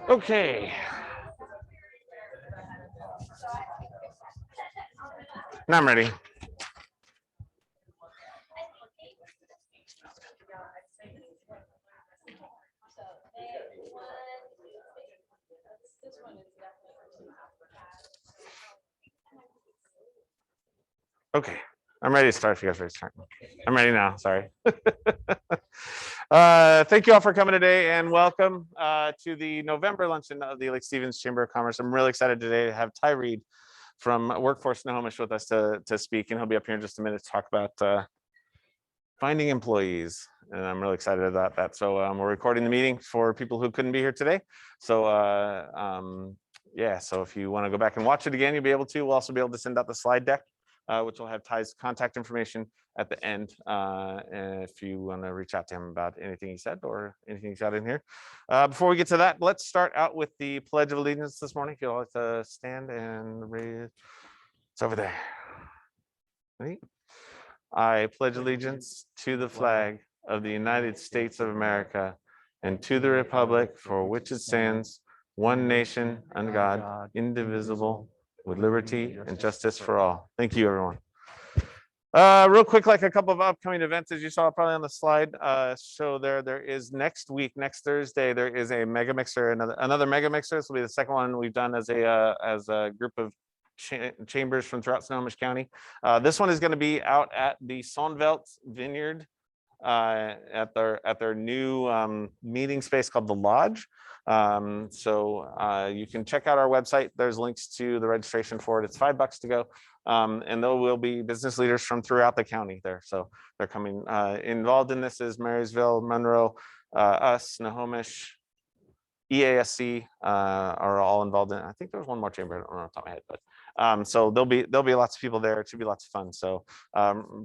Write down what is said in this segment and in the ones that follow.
Okay. Now I'm ready. Okay, I'm ready to start if you guys are ready to start. I'm ready now, sorry. Thank you all for coming today and welcome to the November luncheon of the Lake Stevens Chamber of Commerce. I'm really excited today to have Ty Reed from Workforce Snohomish with us to speak, and he'll be up here in just a minute to talk about finding employees. And I'm really excited about that. So we're recording the meeting for people who couldn't be here today. So yeah, so if you want to go back and watch it again, you'll be able to. We'll also be able to send out the slide deck, which will have Ty's contact information at the end. And if you want to reach out to him about anything he said or anything he's got in here. Before we get to that, let's start out with the Pledge of Allegiance this morning. If you'll like to stand and raise, it's over there. Ready? I pledge allegiance to the flag of the United States of America and to the republic for which it stands, one nation under God, indivisible, with liberty and justice for all. Thank you, everyone. Real quick, like a couple of upcoming events, as you saw probably on the slide. So there is next week, next Thursday, there is a mega mixer, another mega mixer. This will be the second one we've done as a group of chambers from throughout Snohomish County. This one is going to be out at the Sonvelt Vineyard at their new meeting space called the Lodge. So you can check out our website. There's links to the registration for it. It's $5 to go. And there will be business leaders from throughout the county there. So they're coming. Involved in this is Marysville, Monroe, us, Snohomish, EASC are all involved in it. I think there was one more chamber, I don't know off the top of my head, but so there'll be lots of people there. It should be lots of fun. So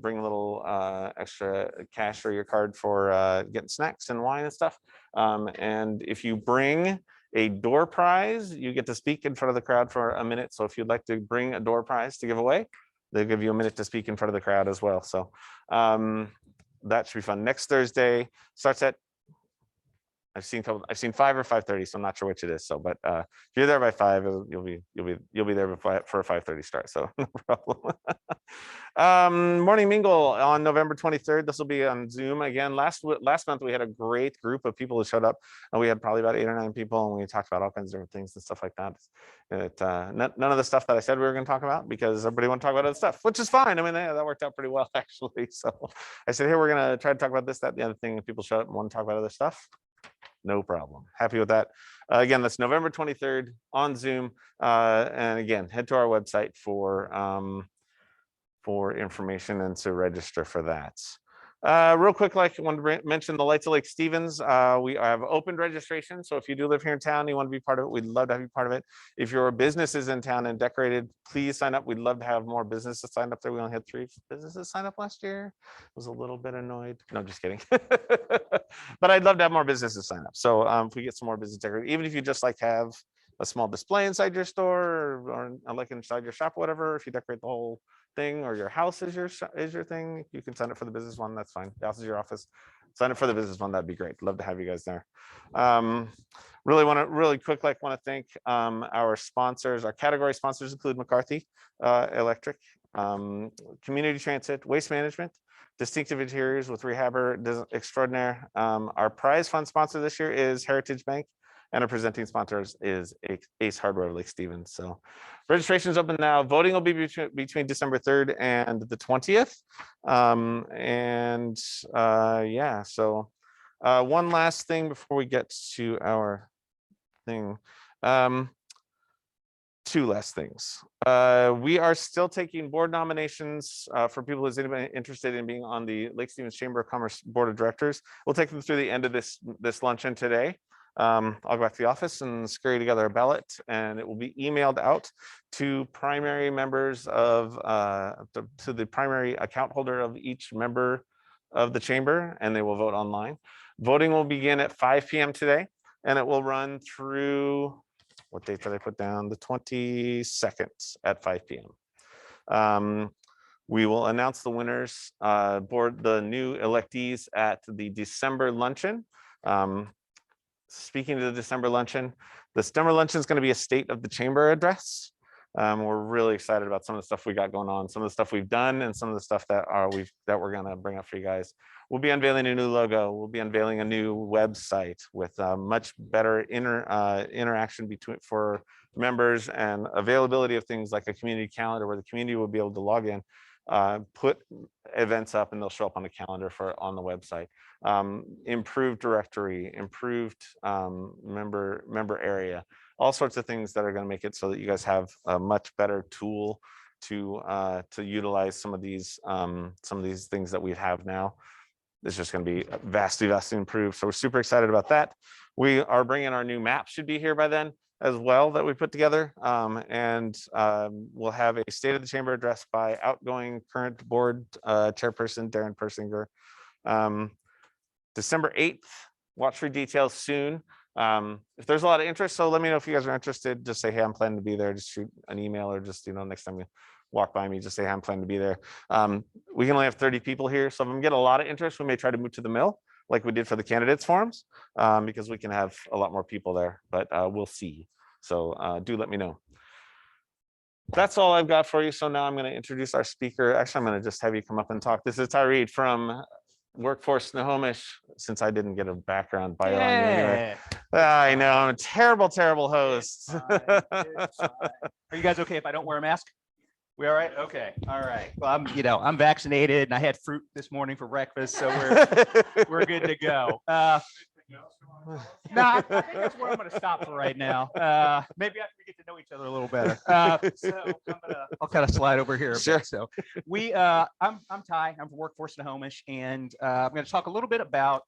bring a little extra cash or your card for getting snacks and wine and stuff. And if you bring a door prize, you get to speak in front of the crowd for a minute. So if you'd like to bring a door prize to give away, they'll give you a minute to speak in front of the crowd as well. So that should be fun. Next Thursday starts at, I've seen 5 or 5:30, so I'm not sure which it is. So, but if you're there by 5, you'll be there for a 5:30 start. So no problem. Morning mingle on November 23rd. This will be on Zoom again. Last month we had a great group of people who showed up, and we had probably about 8 or 9 people, and we talked about all kinds of different things and stuff like that. None of the stuff that I said we were going to talk about, because everybody wanted to talk about other stuff, which is fine. I mean, that worked out pretty well actually. So I said, hey, we're going to try to talk about this, that, the other thing. If people show up and want to talk about other stuff, no problem. Happy with that. Again, that's November 23rd on Zoom. And again, head to our website for information and to register for that. Real quick, like I wanted to mention the Lights of Lake Stevens. We have opened registration. So if you do live here in town, you want to be part of it, we'd love to have you part of it. If your business is in town and decorated, please sign up. We'd love to have more businesses sign up there. We only had 3 businesses sign up last year. I was a little bit annoyed. No, I'm just kidding. But I'd love to have more businesses sign up. So if we get some more business decorated, even if you just like have a small display inside your store or like inside your shop, whatever, if you decorate the whole thing or your house is your thing, you can sign up for the business one. That's fine. The house is your office. Sign up for the business one. That'd be great. Love to have you guys there. Really quick, want to thank our sponsors. Our category sponsors include McCarthy Electric, Community Transit, Waste Management, Distinctive Interiors with Rehabber Extraordinaire. Our prize fund sponsor this year is Heritage Bank, and our presenting sponsors is Ace Hardware of Lake Stevens. So registration is open now. Voting will be between December 3rd and the 20th. Yeah, so one last thing before we get to our thing. 2 last things. We are still taking board nominations for people who's anybody interested in being on the Lake Stevens Chamber of Commerce Board of Directors. We'll take them through the end of this luncheon today. I'll go back to the office and scurry together a ballot, and it will be emailed out to primary members of to the primary account holder of each member of the chamber, and they will vote online. Voting will begin at 5 p.m. today, and it will run through, what date did I put down? The 22nd at 5 p.m. We will announce the winners, the new electees at the December luncheon. speaking to the December luncheon. The December luncheon is going to be a state of the chamber address. We're really excited about some of the stuff we got going on, some of the stuff we've done, and some of the stuff that we're going to bring up for you guys. We'll be unveiling a new logo. We'll be unveiling a new website with much better interaction for members and availability of things like a community calendar where the community will be able to log in, put events up, and they'll show up on the calendar on the website. Improved directory, improved member area, all sorts of things that are going to make it so that you guys have a much better tool to utilize some of these things that we have now. It's just going to be vastly improved. So we're super excited about that. We are bringing our new map, should be here by then as well, that we put together. We'll have a state of the chamber address by outgoing current board chairperson, Darren Persinger. December 8th, watch for details soon. If there's a lot of interest, so let me know if you guys are interested. Just say, hey, I'm planning to be there. Just shoot an email, or just, next time you walk by me, just say, hey, I'm planning to be there. We can only have 30 people here. So if we get a lot of interest, we may try to move to the mill like we did for the candidates forums, because we can have a lot more people there, but we'll see. So do let me know. That's all I've got for you. So now I'm going to introduce our speaker. Actually, I'm going to just have you come up and talk. This is Ty Reed from Workforce Snohomish, since I didn't get a background bio on you anyway. I know, I'm a terrible host. Are you guys okay if I don't wear a mask? We all right? Okay. All right. Well, I'm vaccinated and I had fruit this morning for breakfast, so we're good to go. No, I think that's where I'm going to stop for right now. Maybe after we get to know each other a little better. So I'll kind of slide over here. Sure. So I'm Ty. I'm from Workforce Snohomish, and I'm going to talk a little bit about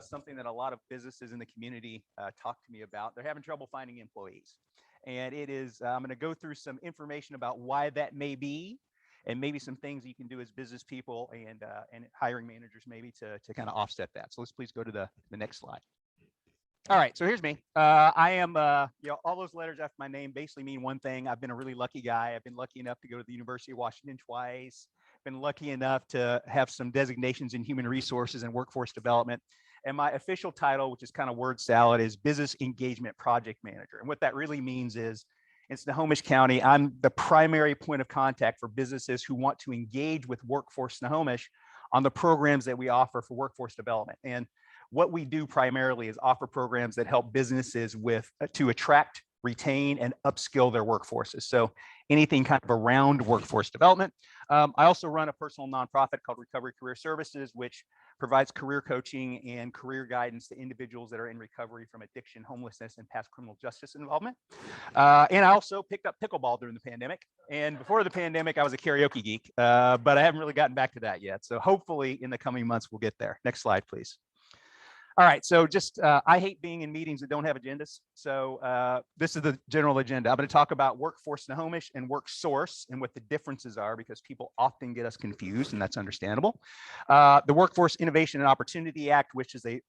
something that a lot of businesses in the community talk to me about. They're having trouble finding employees, and it is. I'm going to go through some information about why that may be, and maybe some things you can do as business people and hiring managers maybe to kind of offset that. So let's please go to the next slide. All right, so here's me. I am, all those letters after my name basically mean one thing. I've been a really lucky guy. I've been lucky enough to go to the University of Washington twice. Been lucky enough to have some designations in human resources and workforce development. And my official title, which is kind of word salad, is Business Engagement Project Manager. And what that really means is, in Snohomish County, I'm the primary point of contact for businesses who want to engage with Workforce Snohomish on the programs that we offer for workforce development. And what we do primarily is offer programs that help businesses to attract, retain, and upskill their workforces. So anything kind of around workforce development. I also run a personal nonprofit called Recovery Career Services, which provides career coaching and career guidance to individuals that are in recovery from addiction, homelessness, and past criminal justice involvement. And I also picked up pickleball during the pandemic. And before the pandemic, I was a karaoke geek, but I haven't really gotten back to that yet. So hopefully in the coming months, we'll get there. Next slide, please. All right, so just, I hate being in meetings that don't have agendas. So this is the general agenda. I'm going to talk about Workforce Snohomish and WorkSource and what the differences are, because people often get us confused, and that's understandable. The Workforce Innovation and Opportunity Act, which is a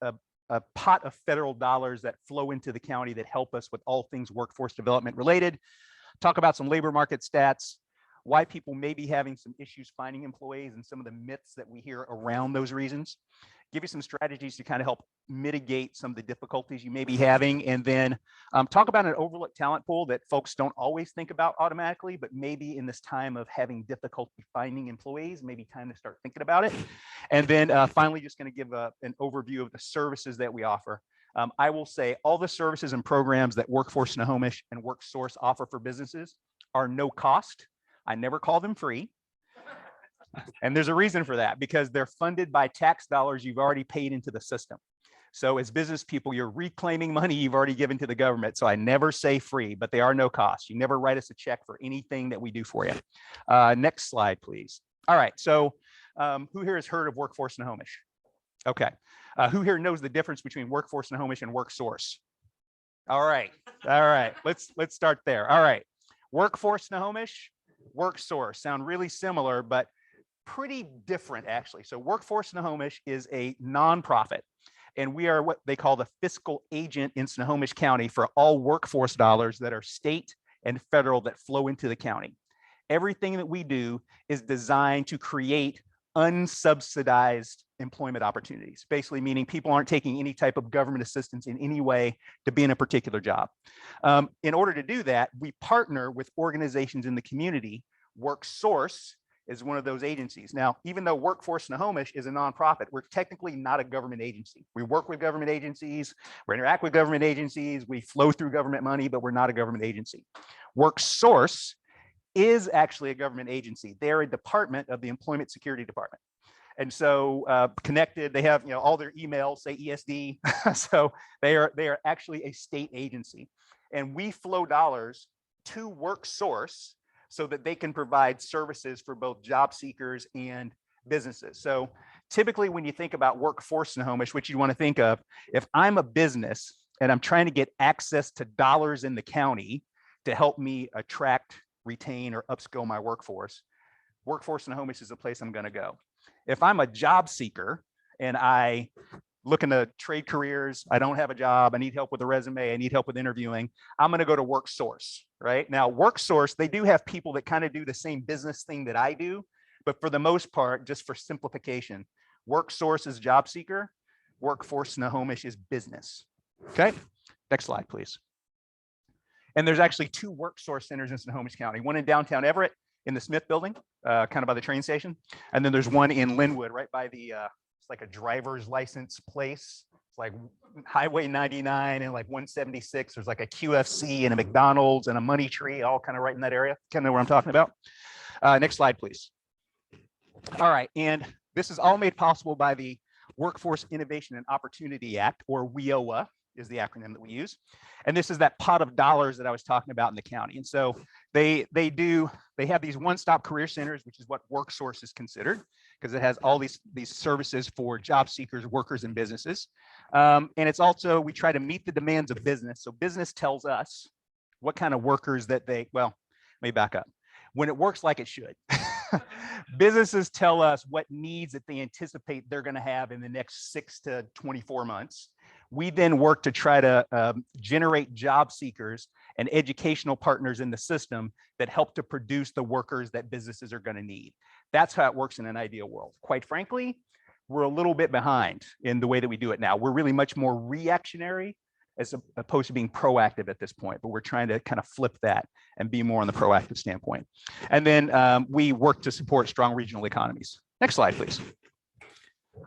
pot of federal dollars that flow into the county that help us with all things workforce development related. Talk about some labor market stats, why people may be having some issues finding employees, and some of the myths that we hear around those reasons. Give you some strategies to kind of help mitigate some of the difficulties you may be having, and then talk about an overlooked talent pool that folks don't always think about automatically, but maybe in this time of having difficulty finding employees, maybe time to start thinking about it. And then finally, just going to give an overview of the services that we offer. I will say all the services and programs that Workforce Snohomish and WorkSource offer for businesses are no cost. I never call them free. And there's a reason for that, because they're funded by tax dollars you've already paid into the system. So as business people, you're reclaiming money you've already given to the government. So I never say free, but they are no cost. You never write us a check for anything that we do for you. Next slide, please. All right, so who here has heard of Workforce Snohomish? Okay, who here knows the difference between Workforce Snohomish and WorkSource? All right, let's start there. All right, Workforce Snohomish, WorkSource sound really similar, but pretty different actually. So Workforce Snohomish is a nonprofit, and we are what they call the fiscal agent in Snohomish County for all workforce dollars that are state and federal that flow into the county. Everything that we do is designed to create unsubsidized employment opportunities, basically meaning people aren't taking any type of government assistance in any way to be in a particular job. In order to do that, we partner with organizations in the community. WorkSource is one of those agencies. Now, even though Workforce Snohomish is a nonprofit, we're technically not a government agency. We work with government agencies, we interact with government agencies, we flow through government money, but we're not a government agency. WorkSource is actually a government agency. They're a department of the Employment Security Department. And so connected, they have all their emails say ESD. So they are actually a state agency. And we flow dollars to WorkSource so that they can provide services for both job seekers and businesses. So typically when you think about Workforce Snohomish, which you want to think of, if I'm a business and I'm trying to get access to dollars in the county to help me attract, retain, or upskill my workforce, Workforce Snohomish is the place I'm going to go. If I'm a job seeker and I looking to trade careers, I don't have a job, I need help with a resume, I need help with interviewing, I'm going to go to WorkSource, right? Now, WorkSource, they do have people that kind of do the same business thing that I do, but for the most part, just for simplification, WorkSource is job seeker, Workforce Snohomish is business. Okay, next slide, please. And there's actually 2 WorkSource centers in Snohomish County, one in downtown Everett in the Smith building, kind of by the train station. And then there's one in Linwood, right by the, it's like a driver's license place. It's like Highway 99 and like 176. There's like a QFC and a McDonald's and a Money Tree, all kind of right in that area. Kind of know what I'm talking about. Next slide, please. All right, and this is all made possible by the Workforce Innovation and Opportunity Act, or WIOA is the acronym that we use. And this is that pot of dollars that I was talking about in the county. And so they have these one-stop career centers, which is what WorkSource is considered, because it has all these services for job seekers, workers, and businesses. And it's also, we try to meet the demands of business. So business tells us what kind of workers that well, let me back up. When it works like it should, businesses tell us what needs that they anticipate they're going to have in the next 6 to 24 months. We then work to try to generate job seekers and educational partners in the system that help to produce the workers that businesses are going to need. That's how it works in an ideal world. Quite frankly, we're a little bit behind in the way that we do it now. We're really much more reactionary as opposed to being proactive at this point, but we're trying to kind of flip that and be more on the proactive standpoint. And then we work to support strong regional economies. Next slide, please.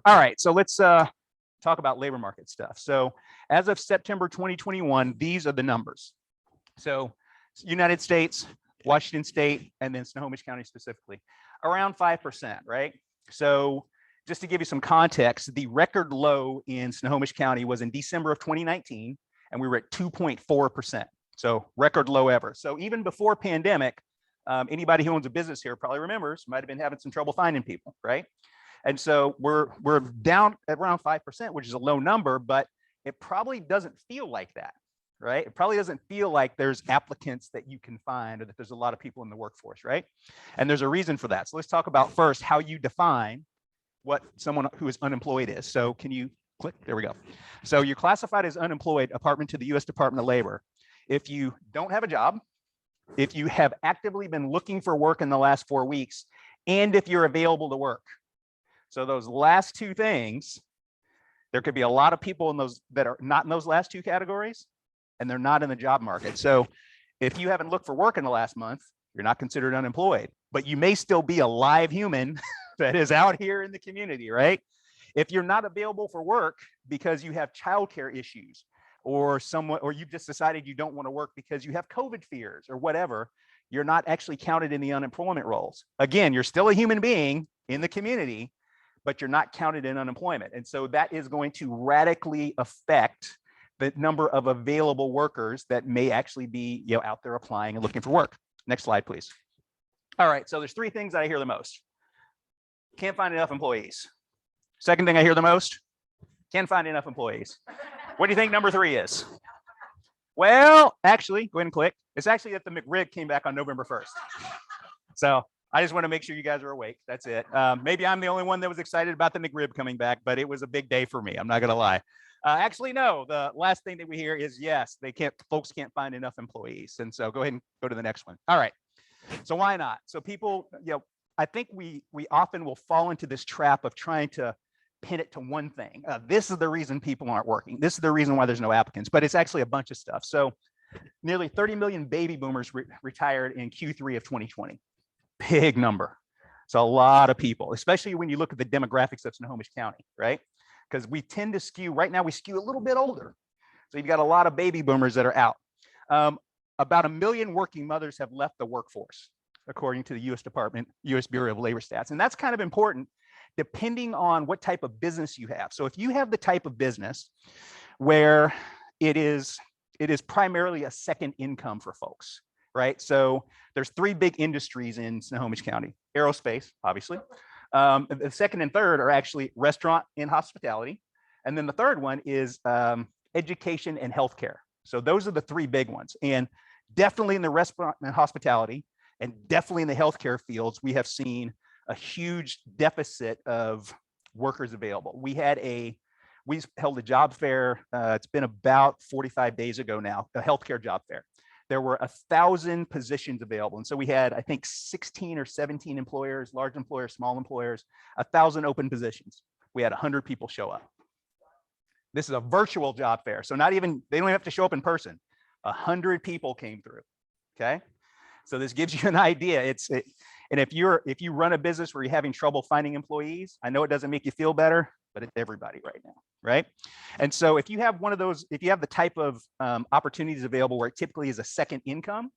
All right, so let's talk about labor market stuff. So as of September 2021, these are the numbers. So United States, Washington State, and then Snohomish County specifically, around 5%, right? So just to give you some context, the record low in Snohomish County was in December of 2019, and we were at 2.4%. So record low ever. So even before pandemic, anybody who owns a business here probably remembers, might have been having some trouble finding people, right? And so we're down at around 5%, which is a low number, but it probably doesn't feel like that, right? It probably doesn't feel like there's applicants that you can find or that there's a lot of people in the workforce, right? And there's a reason for that. So let's talk about first how you define what someone who is unemployed is. So can you click? There we go. So you're classified as unemployed according to the U.S. Department of Labor if you don't have a job, if you have actively been looking for work in the last 4 weeks, and if you're available to work. So those last 2 things, there could be a lot of people in those that are not in those last 2 categories, and they're not in the job market. So if you haven't looked for work in the last month, you're not considered unemployed, but you may still be a live human that is out here in the community, right? If you're not available for work because you have childcare issues, or you've just decided you don't want to work because you have COVID fears or whatever, you're not actually counted in the unemployment rolls. Again, you're still a human being in the community, but you're not counted in unemployment. And so that is going to radically affect the number of available workers that may actually be out there applying and looking for work. Next slide, please. All right, so there's 3 things that I hear the most. Can't find enough employees. Second thing I hear the most, can't find enough employees. What do you think number 3 is? Well, actually, go ahead and click. It's actually that the McRib came back on November 1st. So I just want to make sure you guys are awake. That's it. Maybe I'm the only one that was excited about the McRib coming back, but it was a big day for me. I'm not going to lie. Actually, no. The last thing that we hear is yes, folks can't find enough employees. And so go ahead and go to the next one. All right. So why not? So people, I think we often will fall into this trap of trying to pin it to one thing. This is the reason people aren't working. This is the reason why there's no applicants, but it's actually a bunch of stuff. So nearly 30 million baby boomers retired in Q3 of 2020. Big number. It's a lot of people, especially when you look at the demographics of Snohomish County, right? Because we tend to skew, right now we skew a little bit older. So you've got a lot of baby boomers that are out. About 1 million working mothers have left the workforce, according to the US Bureau of Labor Stats. And that's kind of important depending on what type of business you have. So if you have the type of business where it is primarily a second income for folks, right? So there's 3 big industries in Snohomish County: aerospace, obviously. The second and third are actually restaurant and hospitality. And then the third one is education and healthcare. So those are the 3 big ones. And definitely in the restaurant and hospitality, and definitely in the healthcare fields, we have seen a huge deficit of workers available. We held a job fair. It's been about 45 days ago now, a healthcare job fair. There were 1,000 positions available. And so we had, I think, 16 or 17 employers, large employers, small employers, 1,000 open positions. We had 100 people show up. This is a virtual job fair. So they don't even have to show up in person. 100 people came through, okay? So this gives you an idea. And if you run a business where you're having trouble finding employees, I know it doesn't make you feel better, but it's everybody right now, right? And so if you have one of those, if you have the type of opportunities available where it typically is a second income,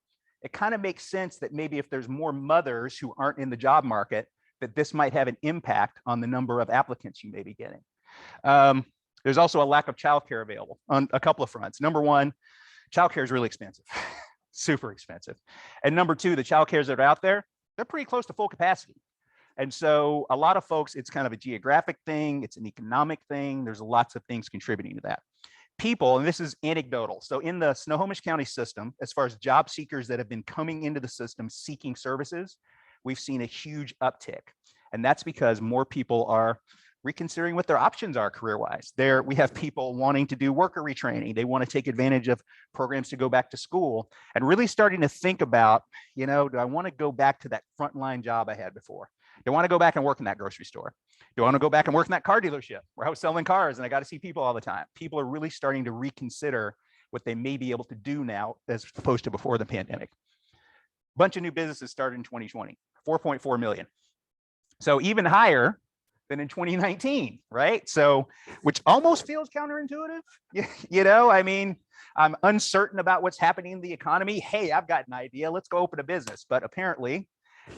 it kind of makes sense that maybe if there's more mothers who aren't in the job market, that this might have an impact on the number of applicants you may be getting. There's also a lack of childcare available on a couple of fronts. Number one, childcare is really expensive, super expensive. And number two, the childcares that are out there, they're pretty close to full capacity. And so a lot of folks, it's kind of a geographic thing. It's an economic thing. There's lots of things contributing to that. People, and this is anecdotal. So in the Snohomish County system, as far as job seekers that have been coming into the system seeking services, we've seen a huge uptick. And that's because more people are reconsidering what their options are career-wise. We have people wanting to do worker retraining. They want to take advantage of programs to go back to school and really starting to think about, do I want to go back to that frontline job I had before? Do I want to go back and work in that grocery store? Do I want to go back and work in that car dealership where I was selling cars and I got to see people all the time? People are really starting to reconsider what they may be able to do now as opposed to before the pandemic. Bunch of new businesses started in 2020, 4.4 million. So even higher than in 2019, right? So, which almost feels counterintuitive. I mean, I'm uncertain about what's happening in the economy. Hey, I've got an idea. Let's go open a business. But apparently,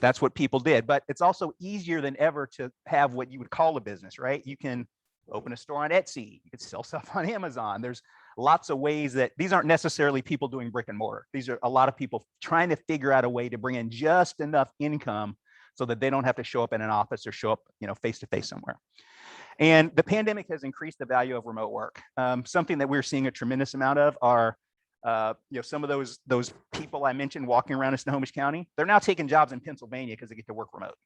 that's what people did. But it's also easier than ever to have what you would call a business, right? You can open a store on Etsy. You can sell stuff on Amazon. There's lots of ways that these aren't necessarily people doing brick and mortar. These are a lot of people trying to figure out a way to bring in just enough income so that they don't have to show up in an office or show up, face-to-face somewhere. And the pandemic has increased the value of remote work. Something that we're seeing a tremendous amount of are, some of those people I mentioned walking around in Snohomish County, they're now taking jobs in Pennsylvania because they get to work remote.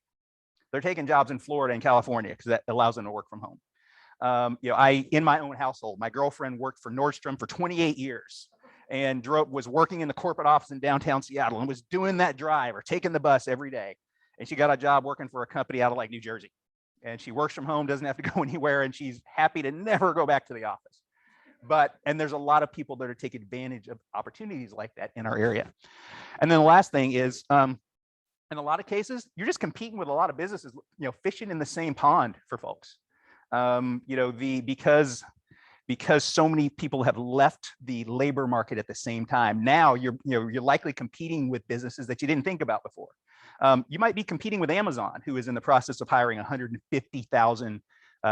They're taking jobs in Florida and California because that allows them to work from home. In my own household, my girlfriend worked for Nordstrom for 28 years and was working in the corporate office in downtown Seattle and was doing that drive or taking the bus every day. And she got a job working for a company out of New Jersey. And she works from home, doesn't have to go anywhere, and she's happy to never go back to the office. And there's a lot of people that are taking advantage of opportunities like that in our area. And then the last thing is, in a lot of cases, you're just competing with a lot of businesses, fishing in the same pond for folks. Because so many people have left the labor market at the same time. Now you're likely competing with businesses that you didn't think about before. You might be competing with Amazon, who is in the process of hiring 150,000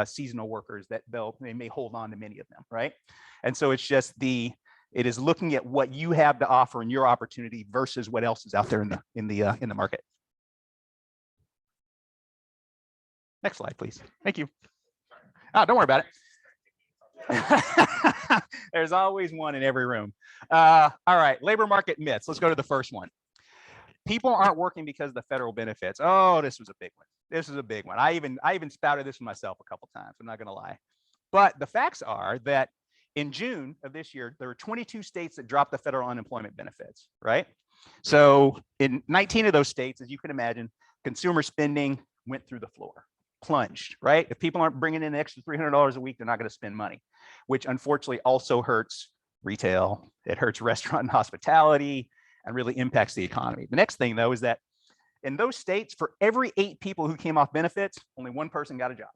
seasonal workers that they may hold on to many of them, right? And so it's just it is looking at what you have to offer and your opportunity versus what else is out there in the market. Next slide, please. Thank you. Oh, don't worry about it. There's always one in every room. All right, labor market myths. Let's go to the first one. People aren't working because of the federal benefits. Oh, this was a big one. This is a big one. I even spouted this myself a couple times. I'm not going to lie. But the facts are that in June of this year, there were 22 states that dropped the federal unemployment benefits, right? So in 19 of those states, as you can imagine, consumer spending went through the floor. plunged, right? If people aren't bringing in an extra $300 a week, they're not going to spend money, which unfortunately also hurts retail. It hurts restaurant and hospitality and really impacts the economy. The next thing, though, is that in those states, for every 8 people who came off benefits, only 1 person got a job.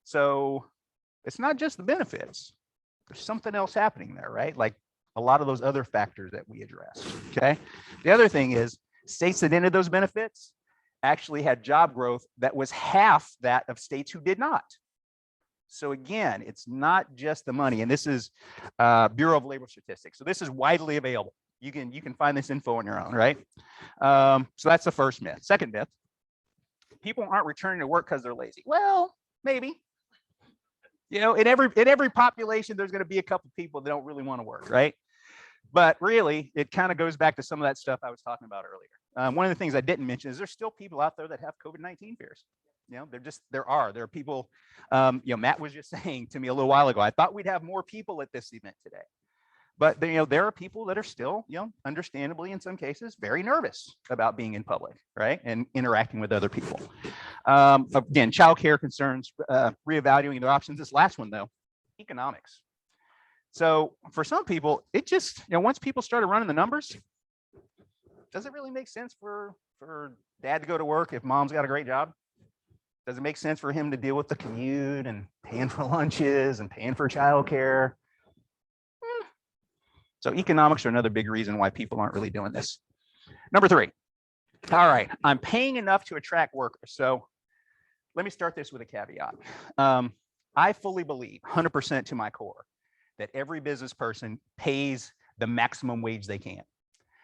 So it's not just the benefits. There's something else happening there, right? Like a lot of those other factors that we addressed, okay? The other thing is states that ended those benefits actually had job growth that was half that of states who did not. So again, it's not just the money, and this is Bureau of Labor Statistics. So this is widely available. You can find this info on your own, right? So that's the first myth. Second myth, people aren't returning to work because they're lazy. Well, maybe. You know, in every population, there's going to be a couple people that don't really want to work, right? But really, it kind of goes back to some of that stuff I was talking about earlier. One of the things I didn't mention is there's still people out there that have COVID-19 fears. You know, there are people. You know, Matt was just saying to me a little while ago, I thought we'd have more people at this event today. But you know, there are people that are still, you know, understandably in some cases, very nervous about being in public, right, and interacting with other people. Again, childcare concerns, reevaluating their options. This last one, though, economics. So for some people, it just, you know, once people started running the numbers, does it really make sense for dad to go to work if mom's got a great job? Does it make sense for him to deal with the commute and paying for lunches and paying for childcare? So economics are another big reason why people aren't really doing this. Number 3. All right, I'm paying enough to attract workers. So let me start this with a caveat. I fully believe 100% to my core that every business person pays the maximum wage they can.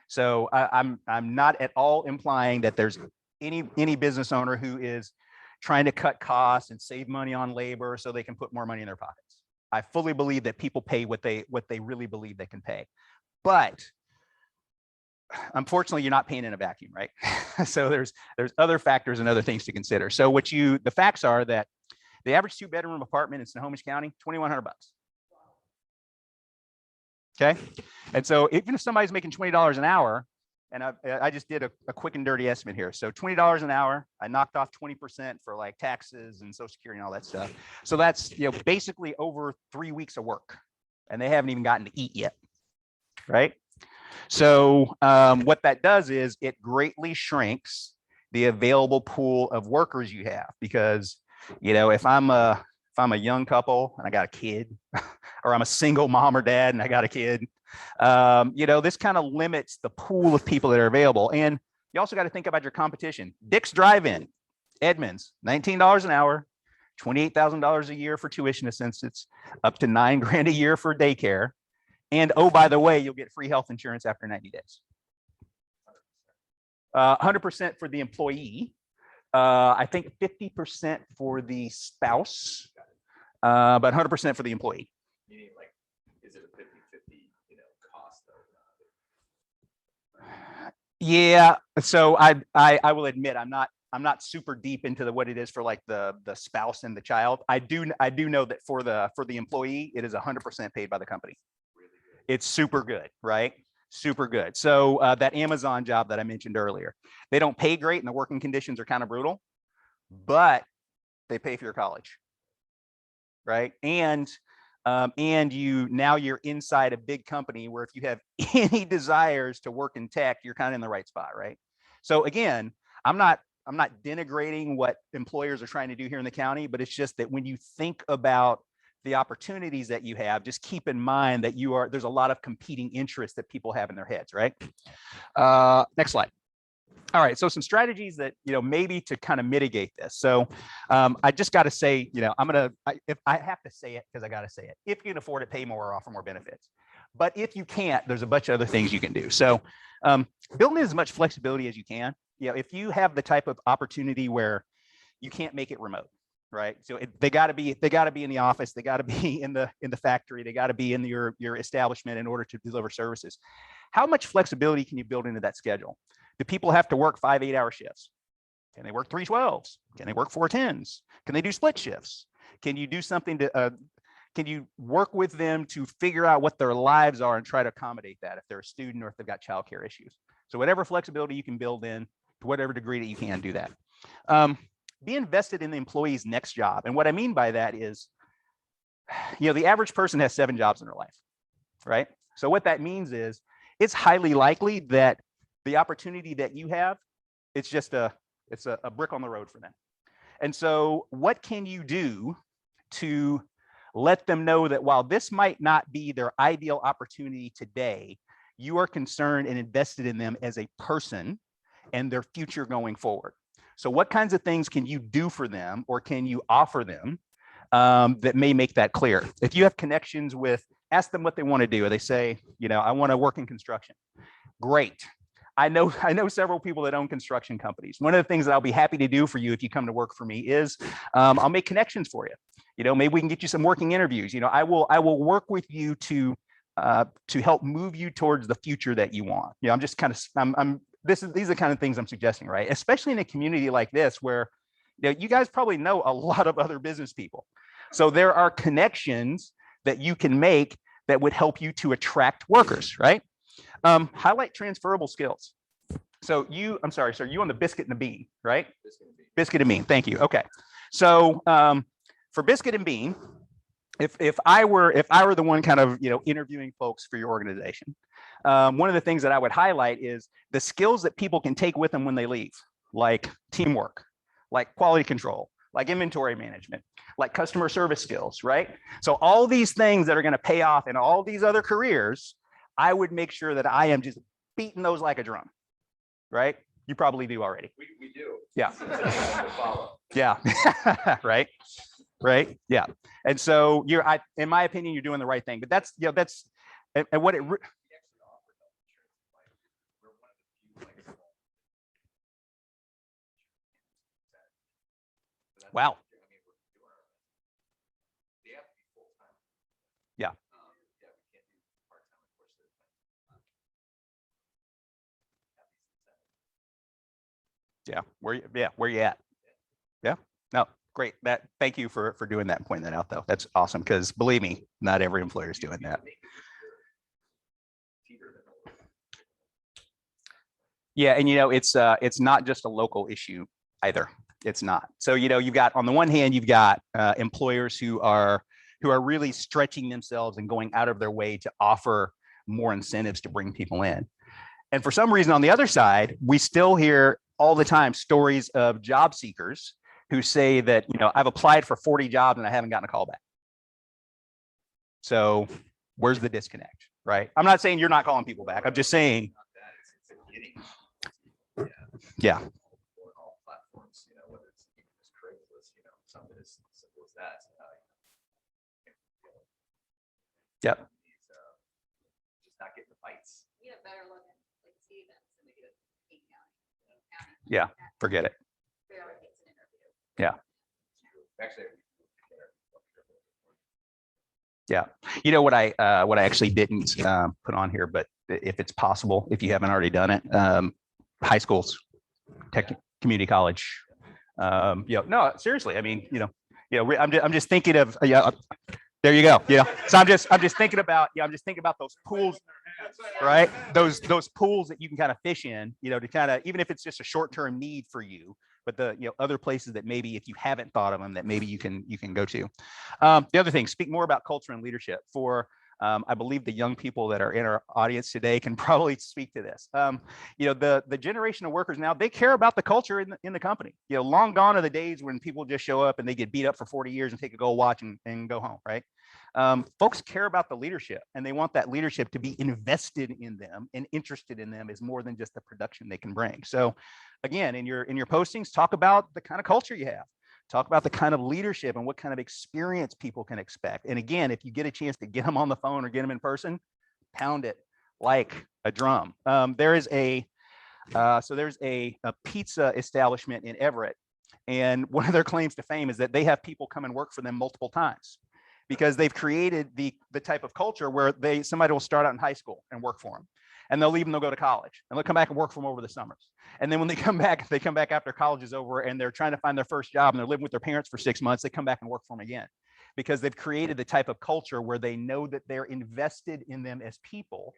So I'm not at all implying that there's any business owner who is trying to cut costs and save money on labor so they can put more money in their pockets. I fully believe that people pay what they really believe they can pay. But unfortunately, you're not paying in a vacuum, right? So there's other factors and other things to consider. So the facts are that the average 2-bedroom apartment in Snohomish County, $2,100. Okay. And so even if somebody's making $20 an hour, and I just did a quick and dirty estimate here. So $20 an hour, I knocked off 20% for like taxes and Social Security and all that stuff. So that's, you know, basically over 3 weeks of work, and they haven't even gotten to eat yet, right? So what that does is it greatly shrinks the available pool of workers you have, because, you know, if I'm a young couple and I got a kid, or I'm a single mom or dad and I got a kid, you know, this kind of limits the pool of people that are available. And you also got to think about your competition. Dick's Drive-In, Edmonds, $19 an hour, $28,000 a year for tuition assistance, up to $9 grand a year for daycare. And oh, by the way, you'll get free health insurance after 90 days. 100% for the employee. I think 50% for the spouse, but 100% for the employee. Meaning, like, is it a 50-50, you know, cost though? Yeah. So I will admit I'm not super deep into what it is for like the spouse and the child. I do know that for the employee, it is 100% paid by the company. Really good. It's super good, right? Super good. So that Amazon job that I mentioned earlier, they don't pay great and the working conditions are kind of brutal, but they pay for your college, right? And you're inside a big company where if you have any desires to work in tech, you're kind of in the right spot, right? So again, I'm not denigrating what employers are trying to do here in the county, but it's just that when you think about the opportunities that you have, just keep in mind that there's a lot of competing interests that people have in their heads, right? Next slide. All right, so some strategies that, you know, maybe to kind of mitigate this. So I just got to say, you know, if I have to say it, because I got to say it, if you can afford it, pay more or offer more benefits. But if you can't, there's a bunch of other things you can do. So build in as much flexibility as you can. You know, if you have the type of opportunity where you can't make it remote, right? So they got to be in the office, they got to be in the factory, they got to be in your establishment in order to deliver services. How much flexibility can you build into that schedule? Do people have to work 5 8-hour shifts? Can they work 3 12s? Can they work 4 10s? Can they do split shifts? Can you do something to can you work with them to figure out what their lives are and try to accommodate that if they're a student or if they've got childcare issues? So whatever flexibility you can build in to whatever degree that you can do that. be invested in the employee's next job. And what I mean by that is, the average person has 7 jobs in their life, right? So what that means is it's highly likely that the opportunity that you have, it's a brick on the road for them. And so what can you do to let them know that while this might not be their ideal opportunity today, you are concerned and invested in them as a person and their future going forward? So what kinds of things can you do for them, or can you offer them that may make that clear? If you have connections with, ask them what they want to do. They say, I want to work in construction. Great. I know several people that own construction companies. One of the things that I'll be happy to do for you if you come to work for me is I'll make connections for you. Maybe we can get you some working interviews. I will work with you to help move you towards the future that you want. I'm just kind of these are the kind of things I'm suggesting, right? Especially in a community like this where you guys probably know a lot of other business people. So there are connections that you can make that would help you to attract workers, right? Highlight transferable skills. So I'm sorry, sir, you on the biscuit and the bean, right? Biscuit and bean, thank you. Okay. So for biscuit and bean, if I were the one kind of interviewing folks for your organization, one of the things that I would highlight is the skills that people can take with them when they leave, like teamwork, like quality control, like inventory management, like customer service skills, right? So all these things that are going to pay off in all these other careers, I would make sure that I am just beating those like a drum, right? You probably do already. We do. Yeah. Yeah. Right. Right. Yeah. And so in my opinion, you're doing the right thing. But that's and what it. Wow. Yeah. Yeah. Where you at? Yeah. No, great. Thank you for doing that and pointing that out though. That's awesome. Because believe me, not every employer is doing that. Yeah. And it's not just a local issue either. It's not. So, you've got, on the one hand, you've got employers who are really stretching themselves and going out of their way to offer more incentives to bring people in. And for some reason, on the other side, we still hear all the time stories of job seekers who say that, I've applied for 40 jobs and I haven't gotten a call back. So where's the disconnect, right? I'm not saying you're not calling people back. I'm just saying. Yeah. Yep. Just not getting the bites. You get a better look at like Stevens and they get King County. Yeah, forget it. Barely gets an interview. Yeah. Actually, yeah. What I actually didn't put on here, but if it's possible, if you haven't already done it, high schools, community college. No, seriously. I mean, I'm just thinking of there you go. So I'm just thinking about those pools, right? Those pools that you can kind of fish in, to kind of, even if it's just a short-term need for you, but the other places that maybe if you haven't thought of them that maybe you can go to. The other thing, speak more about culture and leadership. For I believe the young people that are in our audience today can probably speak to this. The generation of workers now, they care about the culture in the company. Long gone are the days when people just show up and they get beat up for 40 years and take a gold watch and go home, right? Folks care about the leadership, and they want that leadership to be invested in them and interested in them as more than just the production they can bring. So again, in your postings, talk about the kind of culture you have. Talk about the kind of leadership and what kind of experience people can expect. And again, if you get a chance to get them on the phone or get them in person, pound it like a drum. There's a pizza establishment in Everett, and one of their claims to fame is that they have people come and work for them multiple times because they've created the type of culture where somebody will start out in high school and work for them, and they'll leave and they'll go to college and they'll come back and work for them over the summers. And then when they come back after college is over and they're trying to find their first job and they're living with their parents for 6 months, they come back and work for them again because they've created the type of culture where they know that they're invested in them as people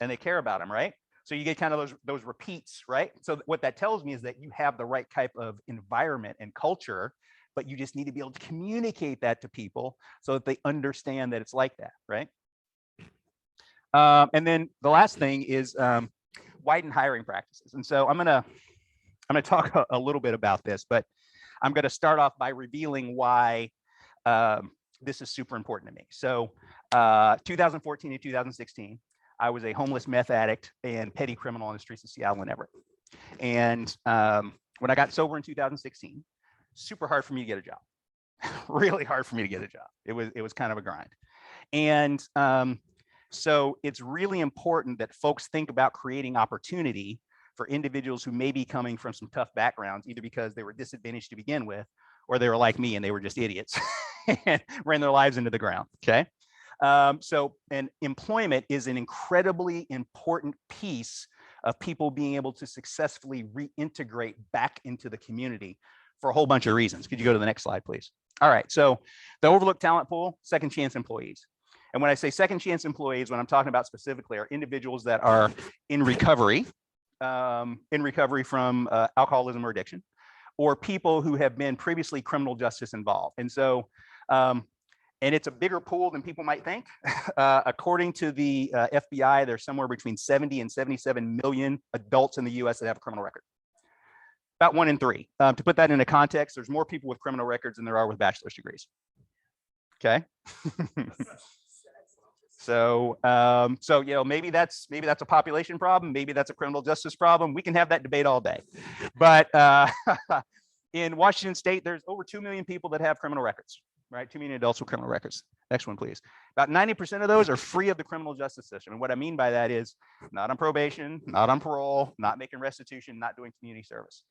and they care about them, right? So you get kind of those repeats, right? So what that tells me is that you have the right type of environment and culture, but you just need to be able to communicate that to people so that they understand that it's like that, right? And then the last thing is widen hiring practices. And so I'm gonna talk a little bit about this, but I'm gonna start off by revealing why this is super important to me. So 2014 and 2016, I was a homeless meth addict and petty criminal on the streets of Seattle and Everett. And when I got sober in 2016, super hard for me to get a job. Really hard for me to get a job. It was kind of a grind. And so it's really important that folks think about creating opportunity for individuals who may be coming from some tough backgrounds, either because they were disadvantaged to begin with, or they were like me and they were just idiots and ran their lives into the ground, okay? And employment is an incredibly important piece of people being able to successfully reintegrate back into the community for a whole bunch of reasons. Could you go to the next slide, please? All right, so the overlooked talent pool, second chance employees. And when I say second chance employees, what I'm talking about specifically are individuals that are in recovery from alcoholism or addiction, or people who have been previously criminal justice involved. And so, and it's a bigger pool than people might think. According to the FBI, there's somewhere between 70 and 77 million adults in the US that have a criminal record. About 1 in 3. To put that into context, there's more people with criminal records than there are with bachelor's degrees. Okay. So, you know, maybe that's a population problem. Maybe that's a criminal justice problem. We can have that debate all day. But in Washington State, there's over 2 million people that have criminal records, right? 2 million adults with criminal records. Next one, please. About 90% of those are free of the criminal justice system. And what I mean by that is not on probation, not on parole, not making restitution, not doing community service.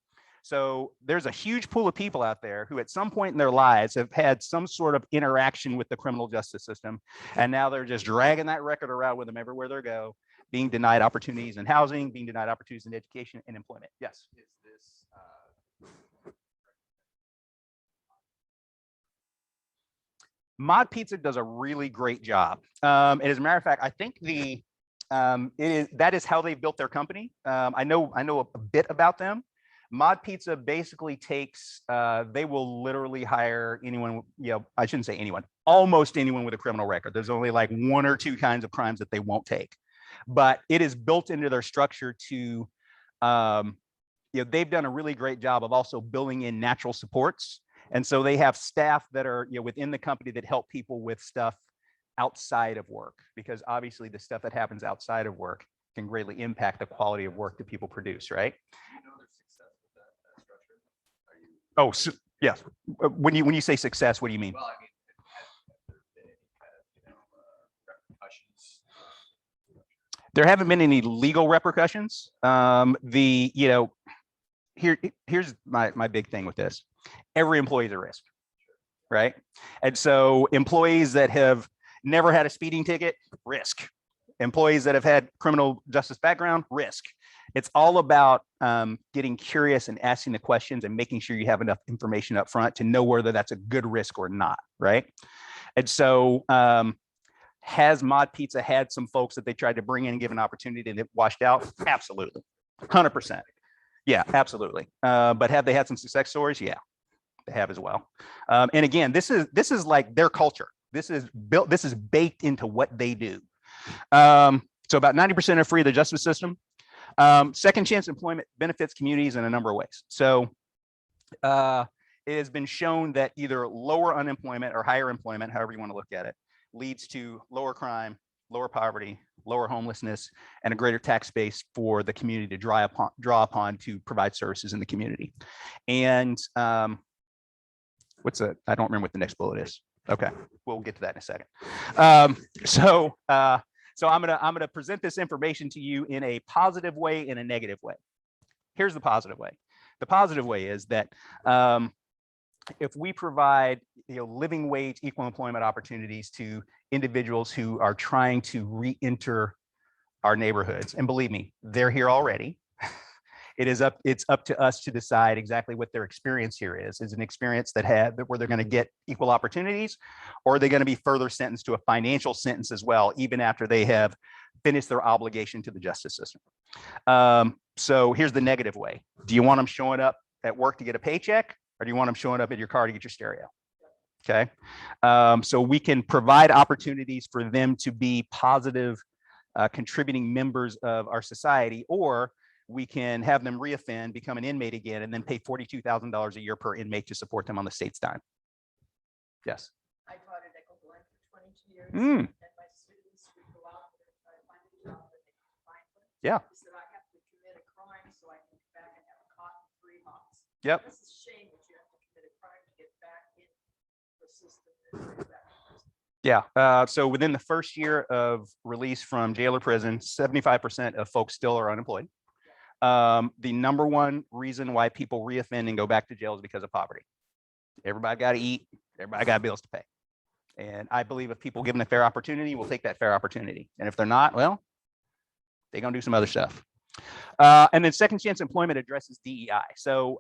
So there's a huge pool of people out there who at some point in their lives have had some sort of interaction with the criminal justice system. And now they're just dragging that record around with them everywhere they go, being denied opportunities in housing, being denied opportunities in education and employment. Yes. Is this Mod Pizza does a really great job. And as a matter of fact, I think that is how they built their company. I know a bit about them. Mod Pizza basically takes, they will literally hire anyone, you know, I shouldn't say anyone, almost anyone with a criminal record. There's only like 1 or 2 kinds of crimes that they won't take. But it is built into their structure to, you know, they've done a really great job of also building in natural supports. And so they have staff that are, you know, within the company that help people with stuff outside of work, because obviously the stuff that happens outside of work can greatly impact the quality of work that people produce, right? Oh, so, yeah. When you say success, what do you mean? well, I mean, have there been any kind of, repercussions? There haven't been any legal repercussions. You know, here's my big thing with this. Every employee is a risk, right? And so employees that have never had a speeding ticket, risk. Employees that have had criminal justice background, risk. It's all about getting curious and asking the questions and making sure you have enough information up front to know whether that's a good risk or not, right? And so has Mod Pizza had some folks that they tried to bring in and give an opportunity and it washed out? Absolutely, 100%. Yeah, absolutely. But have they had some success stories? Yeah, they have as well. And again, this is like their culture. This is baked into what they do. So about 90% are free of the justice system. Second chance employment benefits communities in a number of ways. So it has been shown that either lower unemployment or higher employment, however you want to look at it, leads to lower crime, lower poverty, lower homelessness, and a greater tax base for the community to draw upon to provide services in the community. And I don't remember what the next bullet is. Okay, we'll get to that in a second. So I'm gonna present this information to you in a positive way, in a negative way. Here's the positive way. The positive way is that if we provide, you know, living wage, equal employment opportunities to individuals who are trying to re-enter our neighborhoods, and believe me, they're here already. It's up to us to decide exactly what their experience here is. Is an experience where they're going to get equal opportunities, or are they going to be further sentenced to a financial sentence as well, even after they have finished their obligation to the justice system? So here's the negative way. Do you want them showing up at work to get a paycheck, or do you want them showing up at your car to get your stereo? Okay. So we can provide opportunities for them to be positive, contributing members of our society, or we can have them reoffend, become an inmate again, and then pay $42,000 a year per inmate to support them on the state's dime. Yes. I taught at Echo Glen for 22 years, Mm. and my students would go out there and try to find a job that they can find. Yeah. He said, I have to commit a crime so I can get back and have a cot in 3 months. Yep. This is a shame that you have to commit a crime to get back in the system. And bring back in prison. Yeah. So within the first year of release from jail or prison, 75% of folks still are unemployed. The number one reason why people reoffend and go back to jail is because of poverty. Everybody got to eat. Everybody got bills to pay. And I believe if people given a fair opportunity, will take that fair opportunity. And if they're not, well, they're going to do some other stuff. And then second chance employment addresses DEI. So,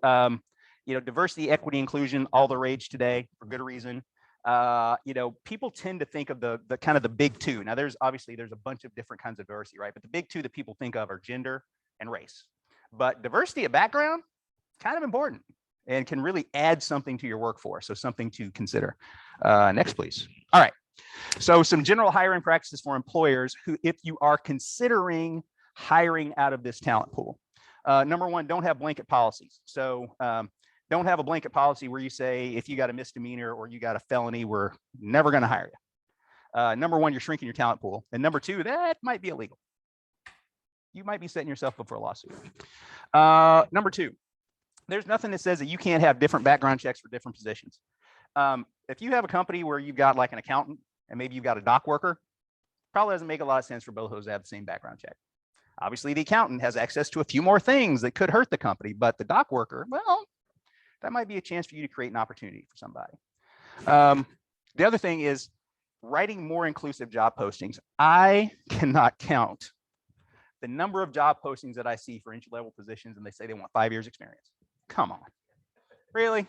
diversity, equity, inclusion, all the rage today for good reason. People tend to think of the kind of the big two. Now, there's a bunch of different kinds of diversity, right? But the big two that people think of are gender and race. But diversity of background, kind of important and can really add something to your workforce. So something to consider. Next, please. All right. So some general hiring practices for employers who, if you are considering hiring out of this talent pool. Number one, don't have blanket policies. So don't have a blanket policy where you say, if you got a misdemeanor or you got a felony, we're never going to hire you. Number one, you're shrinking your talent pool. And number two, that might be illegal. You might be setting yourself up for a lawsuit. Number two, there's nothing that says that you can't have different background checks for different positions. If you have a company where you've got like an accountant and maybe you've got a dock worker, probably doesn't make a lot of sense for both of those to have the same background check. Obviously, the accountant has access to a few more things that could hurt the company, but the dock worker, well, that might be a chance for you to create an opportunity for somebody. The other thing is writing more inclusive job postings. I cannot count the number of job postings that I see for entry-level positions, and they say they want 5 years experience. Come on, really?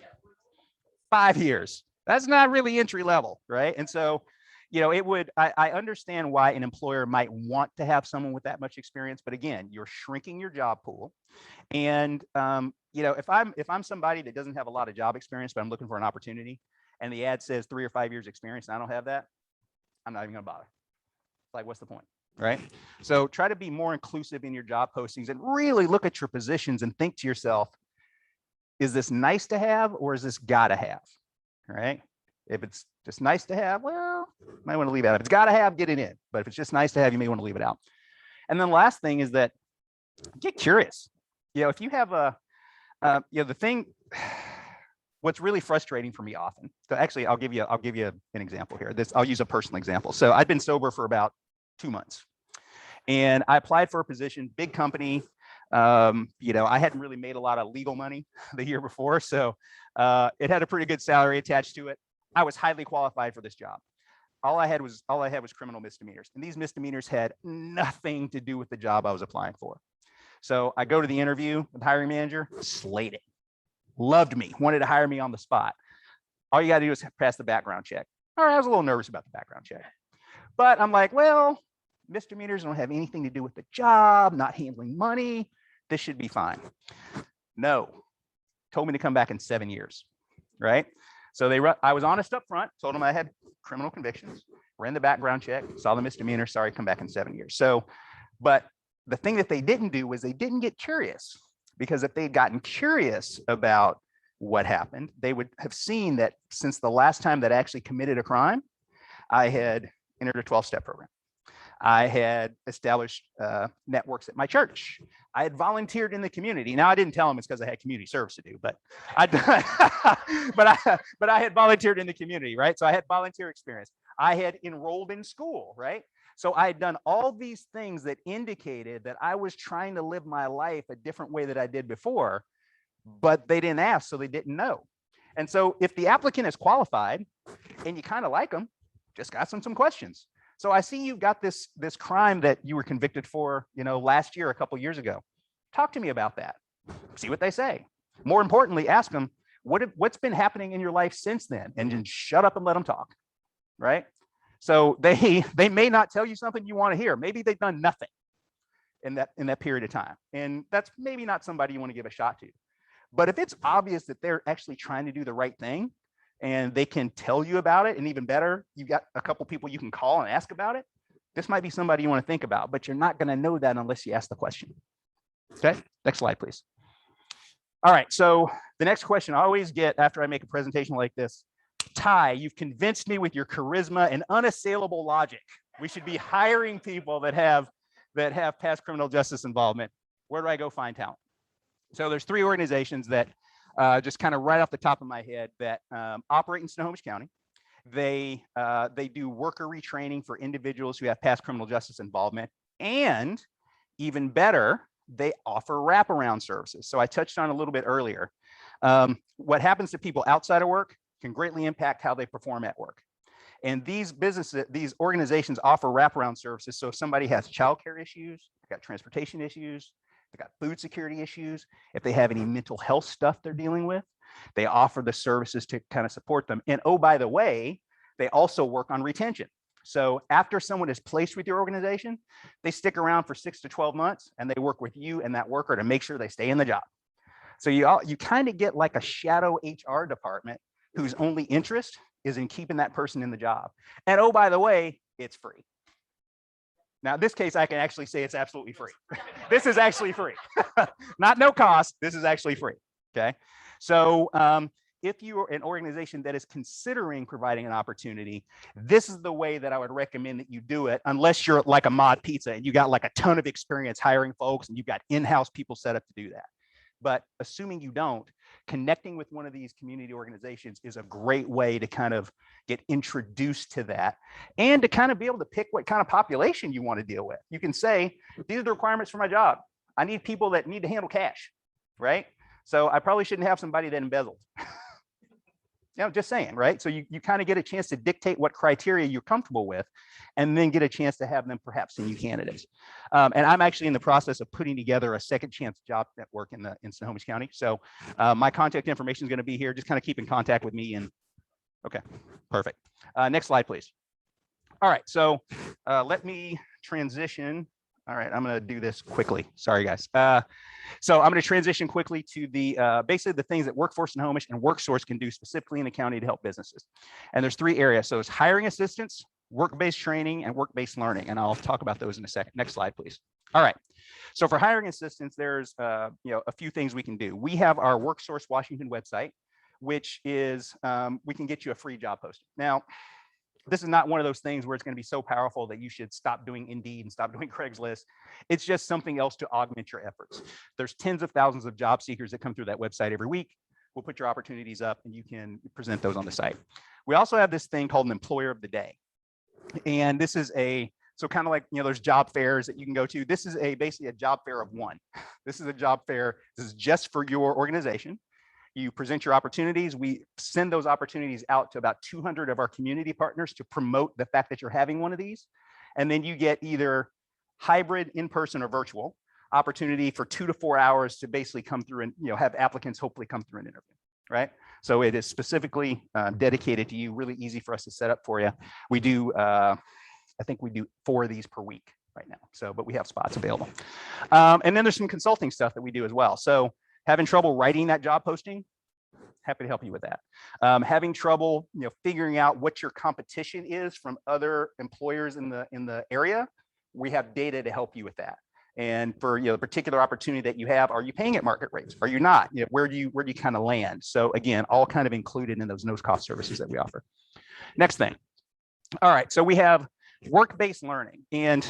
5 years? That's not really entry level, right? And so, I understand why an employer might want to have someone with that much experience, but again, you're shrinking your job pool. And if I'm somebody that doesn't have a lot of job experience, but I'm looking for an opportunity, and the ad says 3 or 5 years experience, and I don't have that, I'm not even gonna bother. Like, what's the point, right? So try to be more inclusive in your job postings and really look at your positions and think to yourself, is this nice to have or is this gotta have, right? If it's just nice to have, well, you might want to leave it out. If it's got to have, get it in. But if it's just nice to have, you may want to leave it out. And then last thing is that get curious. If you have the thing, what's really frustrating for me often. So actually, I'll give you an example here. I'll use a personal example. So I've been sober for about 2 months, and I applied for a position, big company. I hadn't really made a lot of legal money the year before, so it had a pretty good salary attached to it. I was highly qualified for this job. All I had was criminal misdemeanors, and these misdemeanors had nothing to do with the job I was applying for. So I go to the interview with the hiring manager, slayed it, loved me, wanted to hire me on the spot. All you got to do is pass the background check. All right, I was a little nervous about the background check, but I'm like, well, misdemeanors don't have anything to do with the job, not handling money. This should be fine. No, told me to come back in 7 years, right? So I was honest up front, told them I had criminal convictions, ran the background check, saw the misdemeanor, sorry, come back in 7 years. So, but the thing that they didn't do was they didn't get curious, because if they'd gotten curious about what happened, they would have seen that since the last time that I actually committed a crime, I had entered a 12-step program. I had established networks at my church. I had volunteered in the community. Now, I didn't tell them it's because I had community service to do, but I had volunteered in the community, right? So I had volunteer experience. I had enrolled in school, right? So I had done all these things that indicated that I was trying to live my life a different way that I did before, but they didn't ask, so they didn't know. And so if the applicant is qualified and you kind of like them, just ask them some questions. So I see you've got this crime that you were convicted for, last year, a couple of years ago. Talk to me about that. See what they say. More importantly, ask them, what's been happening in your life since then? And then shut up and let them talk, right? So they may not tell you something you want to hear. Maybe they've done nothing in that period of time. And that's maybe not somebody you want to give a shot to. But if it's obvious that they're actually trying to do the right thing and they can tell you about it, and even better, you've got a couple people you can call and ask about it, this might be somebody you want to think about, but you're not going to know that unless you ask the question. Okay, next slide, please. All right, so the next question I always get after I make a presentation like this, Ty, you've convinced me with your charisma and unassailable logic. We should be hiring people that have past criminal justice involvement. Where do I go find talent? So there's 3 organizations that just kind of right off the top of my head that operate in Snohomish County. They do worker retraining for individuals who have past criminal justice involvement, and even better, they offer wraparound services. So I touched on a little bit earlier. What happens to people outside of work can greatly impact how they perform at work. And these organizations offer wraparound services. So if somebody has childcare issues, they've got transportation issues, they've got food security issues, if they have any mental health stuff they're dealing with, they offer the services to kind of support them. And oh, by the way, they also work on retention. So after someone is placed with your organization, they stick around for 6 to 12 months and they work with you and that worker to make sure they stay in the job. So you kind of get like a shadow HR department whose only interest is in keeping that person in the job. And oh, by the way, it's free. Now, in this case, I can actually say it's absolutely free. This is actually free. Not no cost, this is actually free, okay? So if you are an organization that is considering providing an opportunity, this is the way that I would recommend that you do it, unless you're like a Mod Pizza and you got like a ton of experience hiring folks and you've got in-house people set up to do that. But assuming you don't, connecting with one of these community organizations is a great way to kind of get introduced to that and to kind of be able to pick what kind of population you want to deal with. You can say, these are the requirements for my job. I need people that need to handle cash, right? So I probably shouldn't have somebody that embezzled. Just saying, right? So you kind of get a chance to dictate what criteria you're comfortable with, and then get a chance to have them perhaps send you candidates. And I'm actually in the process of putting together a second chance job network in Snohomish County. So my contact information is going to be here. Just kind of keep in contact with me. And okay, perfect. Next slide, please. All right, so let me transition. All right, I'm going to do this quickly. Sorry, guys. So I'm going to transition quickly to the basically the things that Workforce Snohomish and WorkSource can do specifically in the county to help businesses. And there's 3 areas. So it's hiring assistance, work-based training, and work-based learning. And I'll talk about those in a second. Next slide, please. All right. So for hiring assistance, there's a few things we can do. We have our WorkSource Washington website, which is we can get you a free job posting. Now, this is not one of those things where it's going to be so powerful that you should stop doing Indeed and stop doing Craigslist. It's just something else to augment your efforts. There's tens of thousands of job seekers that come through that website every week. We'll put your opportunities up and you can present those on the site. We also have this thing called an employer of the day. And this is so kind of like, there's job fairs that you can go to. This is basically a job fair of one. This is a job fair. This is just for your organization. You present your opportunities. We send those opportunities out to about 200 of our community partners to promote the fact that you're having one of these. And then you get either hybrid, in-person, or virtual opportunity for 2 to 4 hours to basically come through and have applicants hopefully come through an interview, right? So it is specifically dedicated to you, really easy for us to set up for you. We do, I think we do 4 of these per week right now. So, but we have spots available. And then there's some consulting stuff that we do as well. So having trouble writing that job posting, happy to help you with that. Having trouble, figuring out what your competition is from other employers in the area, we have data to help you with that. And for the particular opportunity that you have, are you paying at market rates? Are you not? Where do you kind of land? So again, all kind of included in those no-cost services that we offer. Next thing. All right, so we have work-based learning, and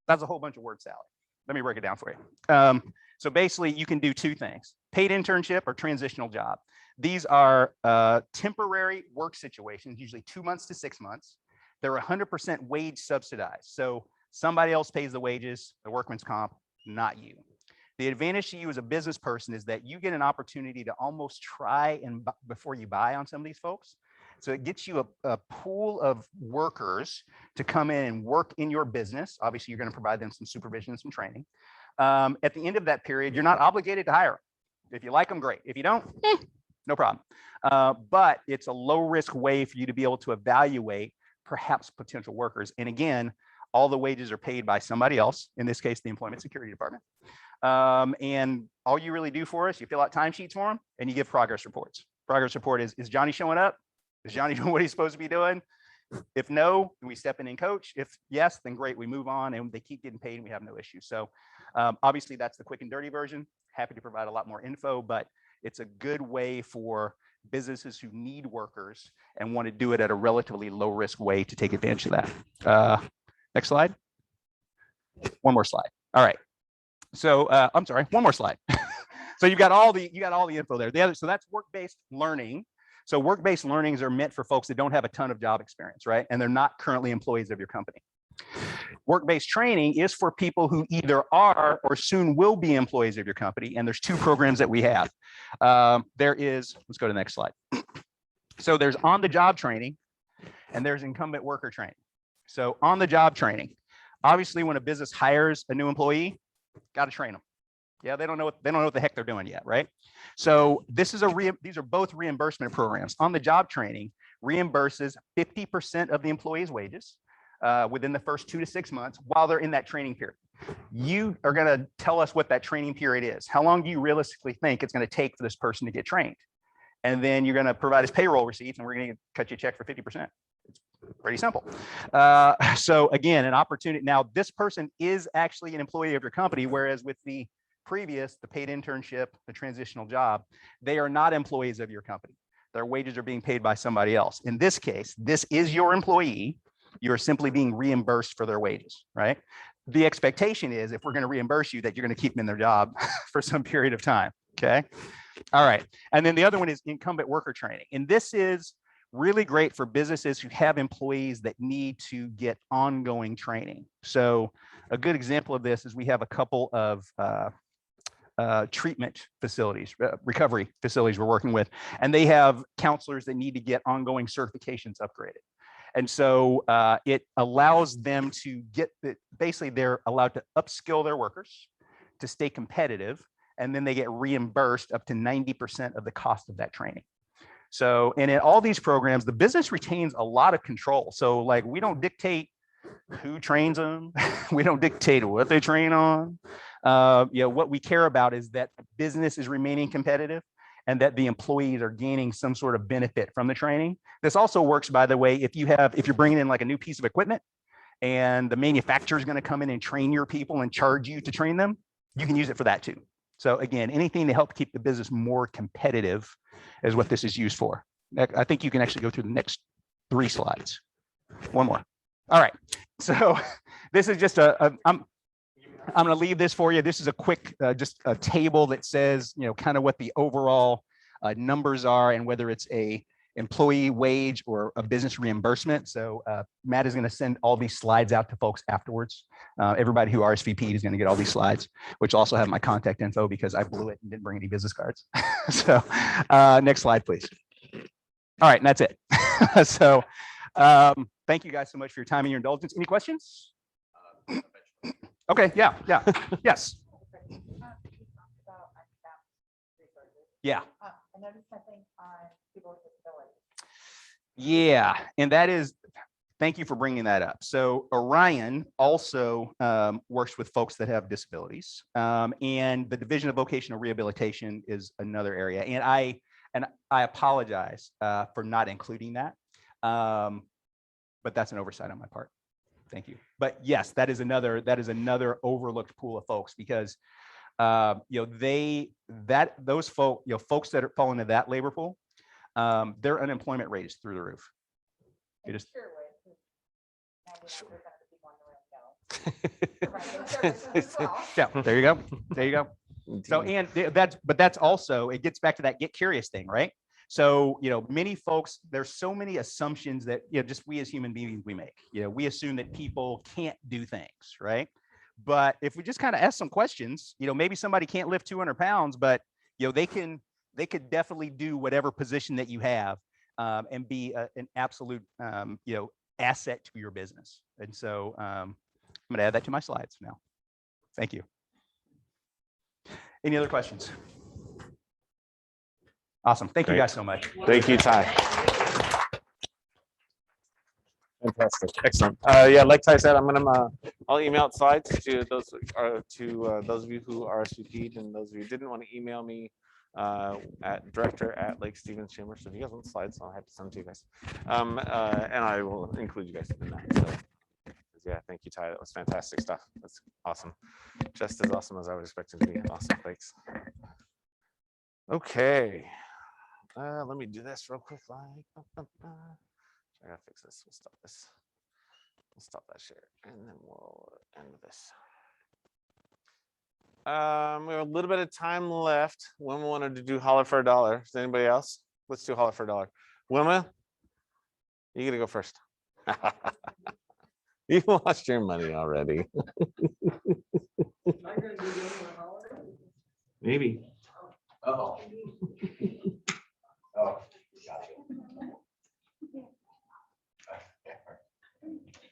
that's a whole bunch of word salad. Let me break it down for you. So basically, you can do 2 things: paid internship or transitional job. These are temporary work situations, usually 2 months to 6 months. They're 100% wage subsidized. So somebody else pays the wages, the workman's comp, not you. The advantage to you as a business person is that you get an opportunity to almost try and before you buy on some of these folks. So it gets you a pool of workers to come in and work in your business. Obviously, you're going to provide them some supervision and some training. At the end of that period, you're not obligated to hire them. If you like them, great. If you don't, no problem. But it's a low risk way for you to be able to evaluate perhaps potential workers. And again, all the wages are paid by somebody else, in this case, the Employment Security Department. And all you really do for us, you fill out timesheets for them and you give progress reports. Progress report is Johnny showing up? Is Johnny doing what he's supposed to be doing? If no, we step in and coach. If yes, then great, we move on and they keep getting paid and we have no issue. So obviously that's the quick and dirty version. Happy to provide a lot more info, but it's a good way for businesses who need workers and want to do it at a relatively low risk way to take advantage of that. Next slide. One more slide. All right. So I'm sorry, one more slide. So you got all the info there. So that's work-based learning. So work-based learnings are meant for folks that don't have a ton of job experience, right? And they're not currently employees of your company. Work-based training is for people who either are or soon will be employees of your company. And there's two programs that we have. Let's go to the next slide. So there's on-the-job training and there's incumbent worker training. So on-the-job training, obviously when a business hires a new employee, got to train them. Yeah, they don't know what the heck they're doing yet, right? So these are both reimbursement programs. On the job training reimburses 50% of the employee's wages within the first 2 to 6 months while they're in that training period. You are going to tell us what that training period is. How long do you realistically think it's going to take for this person to get trained? And then you're going to provide us payroll receipts and we're going to cut you a check for 50%. It's pretty simple. So again, an opportunity. Now, this person is actually an employee of your company, whereas with the previous, the paid internship, the transitional job, they are not employees of your company. Their wages are being paid by somebody else. In this case, this is your employee. You're simply being reimbursed for their wages, right? The expectation is if we're going to reimburse you, that you're going to keep them in their job for some period of time, okay? All right. And then the other one is incumbent worker training. And this is really great for businesses who have employees that need to get ongoing training. So a good example of this is we have a couple of treatment facilities, recovery facilities we're working with, and they have counselors that need to get ongoing certifications upgraded. And so it allows them to basically they're allowed to upskill their workers to stay competitive, and then they get reimbursed up to 90% of the cost of that training. So, and in all these programs, the business retains a lot of control. So like, we don't dictate who trains them. We don't dictate what they train on. What we care about is that business is remaining competitive and that the employees are gaining some sort of benefit from the training. This also works, by the way, if you're bringing in like a new piece of equipment and the manufacturer is going to come in and train your people and charge you to train them, you can use it for that too. So again, anything to help keep the business more competitive is what this is used for. I think you can actually go through the next 3 slides. One more. All right. So this is just I'm going to leave this for you. This is a quick, just a table that says, kind of what the overall numbers are and whether it's a employee wage or a business reimbursement. So Matt is going to send all these slides out to folks afterwards. Everybody who RSVP'd is going to get all these slides, which also have my contact info because I blew it and didn't bring any business cards. So next slide, please. All right, and that's it. So thank you guys so much for your time and your indulgence. Any questions? Okay, yeah, yes. Yeah. I noticed something on people with disabilities. Yeah, and that is, thank you for bringing that up. So Orion also works with folks that have disabilities, and the Division of Vocational Rehabilitation is another area. And I apologize for not including that, but that's an oversight on my part. Thank you. But yes, that is another overlooked pool of folks because those folks that fall into that labor pool, their unemployment rate is through the roof. It is. Yeah, there you go. There you go. So, and that's also, it gets back to that get curious thing, right? So, many folks, there's so many assumptions that, just we as human beings, we make, we assume that people can't do things, right? But if we just kind of ask some questions, maybe somebody can't lift 200 pounds, but, they could definitely do whatever position that you have and be an absolute, asset to your business. And so I'm going to add that to my slides now. Thank you. Any other questions? Awesome. Thank you Great. guys so much. Thank you, Ty. Fantastic, excellent. Yeah, like Ty said, I'll email out slides to those those of you who RSVP'd and those of you who didn't want to email me at director@LSChamber. So if you guys want slides, I'll have to send them to you guys, and I will include you guys in that. So, yeah, thank you, Ty. That was fantastic stuff. That's awesome, just as awesome as I was expecting to be. Awesome, thanks. Okay, let me do this real quick. I gotta fix this. We'll stop this. We'll stop that share, and then we'll end this. We have a little bit of time left. Wilma wanted to do holler for $1. Is anybody else? Let's do holler for $1. Wilma, you gotta go first. You lost your money already. Maybe. Oh. Oh, gotcha.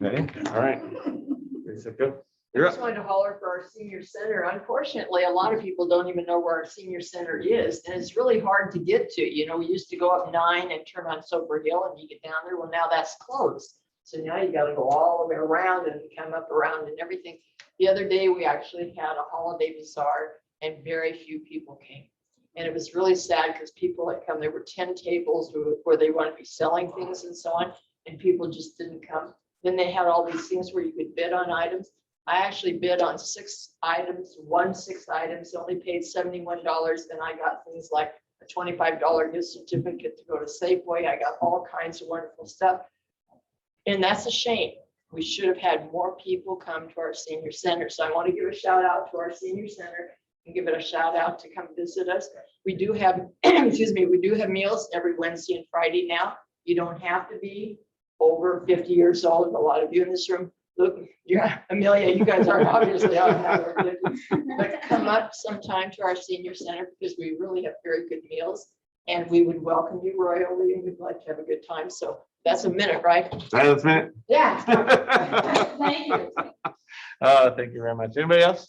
Ready? All right. Ready, set, go. I You're just up. wanted to holler for our senior center. Unfortunately, a lot of people don't even know where our senior center is, and it's really hard to get to. You know, we used to go up 9 and turn on Sober Hill and you get down there. Well, now that's closed. So now you got to go all the way around and come up around and everything. The other day, we actually had a holiday bazaar and very few people came. And it was really sad because people had come. There were 10 tables where they wanted to be selling things and so on, and people just didn't come. Then they had all these things where you could bid on items. I actually bid on 6 items, won 6 items, only paid $71. And I got things like a $25 gift certificate to go to Safeway. I got all kinds of wonderful stuff. And that's a shame. We should have had more people come to our senior center. So I want to give a shout out to our senior center and give it a shout out to come visit us. We do have, excuse me, we do have meals every Wednesday and Friday now. You don't have to be over 50 years old. A lot of you in this room, look, yeah, Amelia, you guys are obviously out of but come up sometime to our senior center because we really have very good meals and we would welcome you royally and we'd like to have a good time. So that's a minute, right? That's it. Yeah. Thank you. Thank you very much. Anybody else?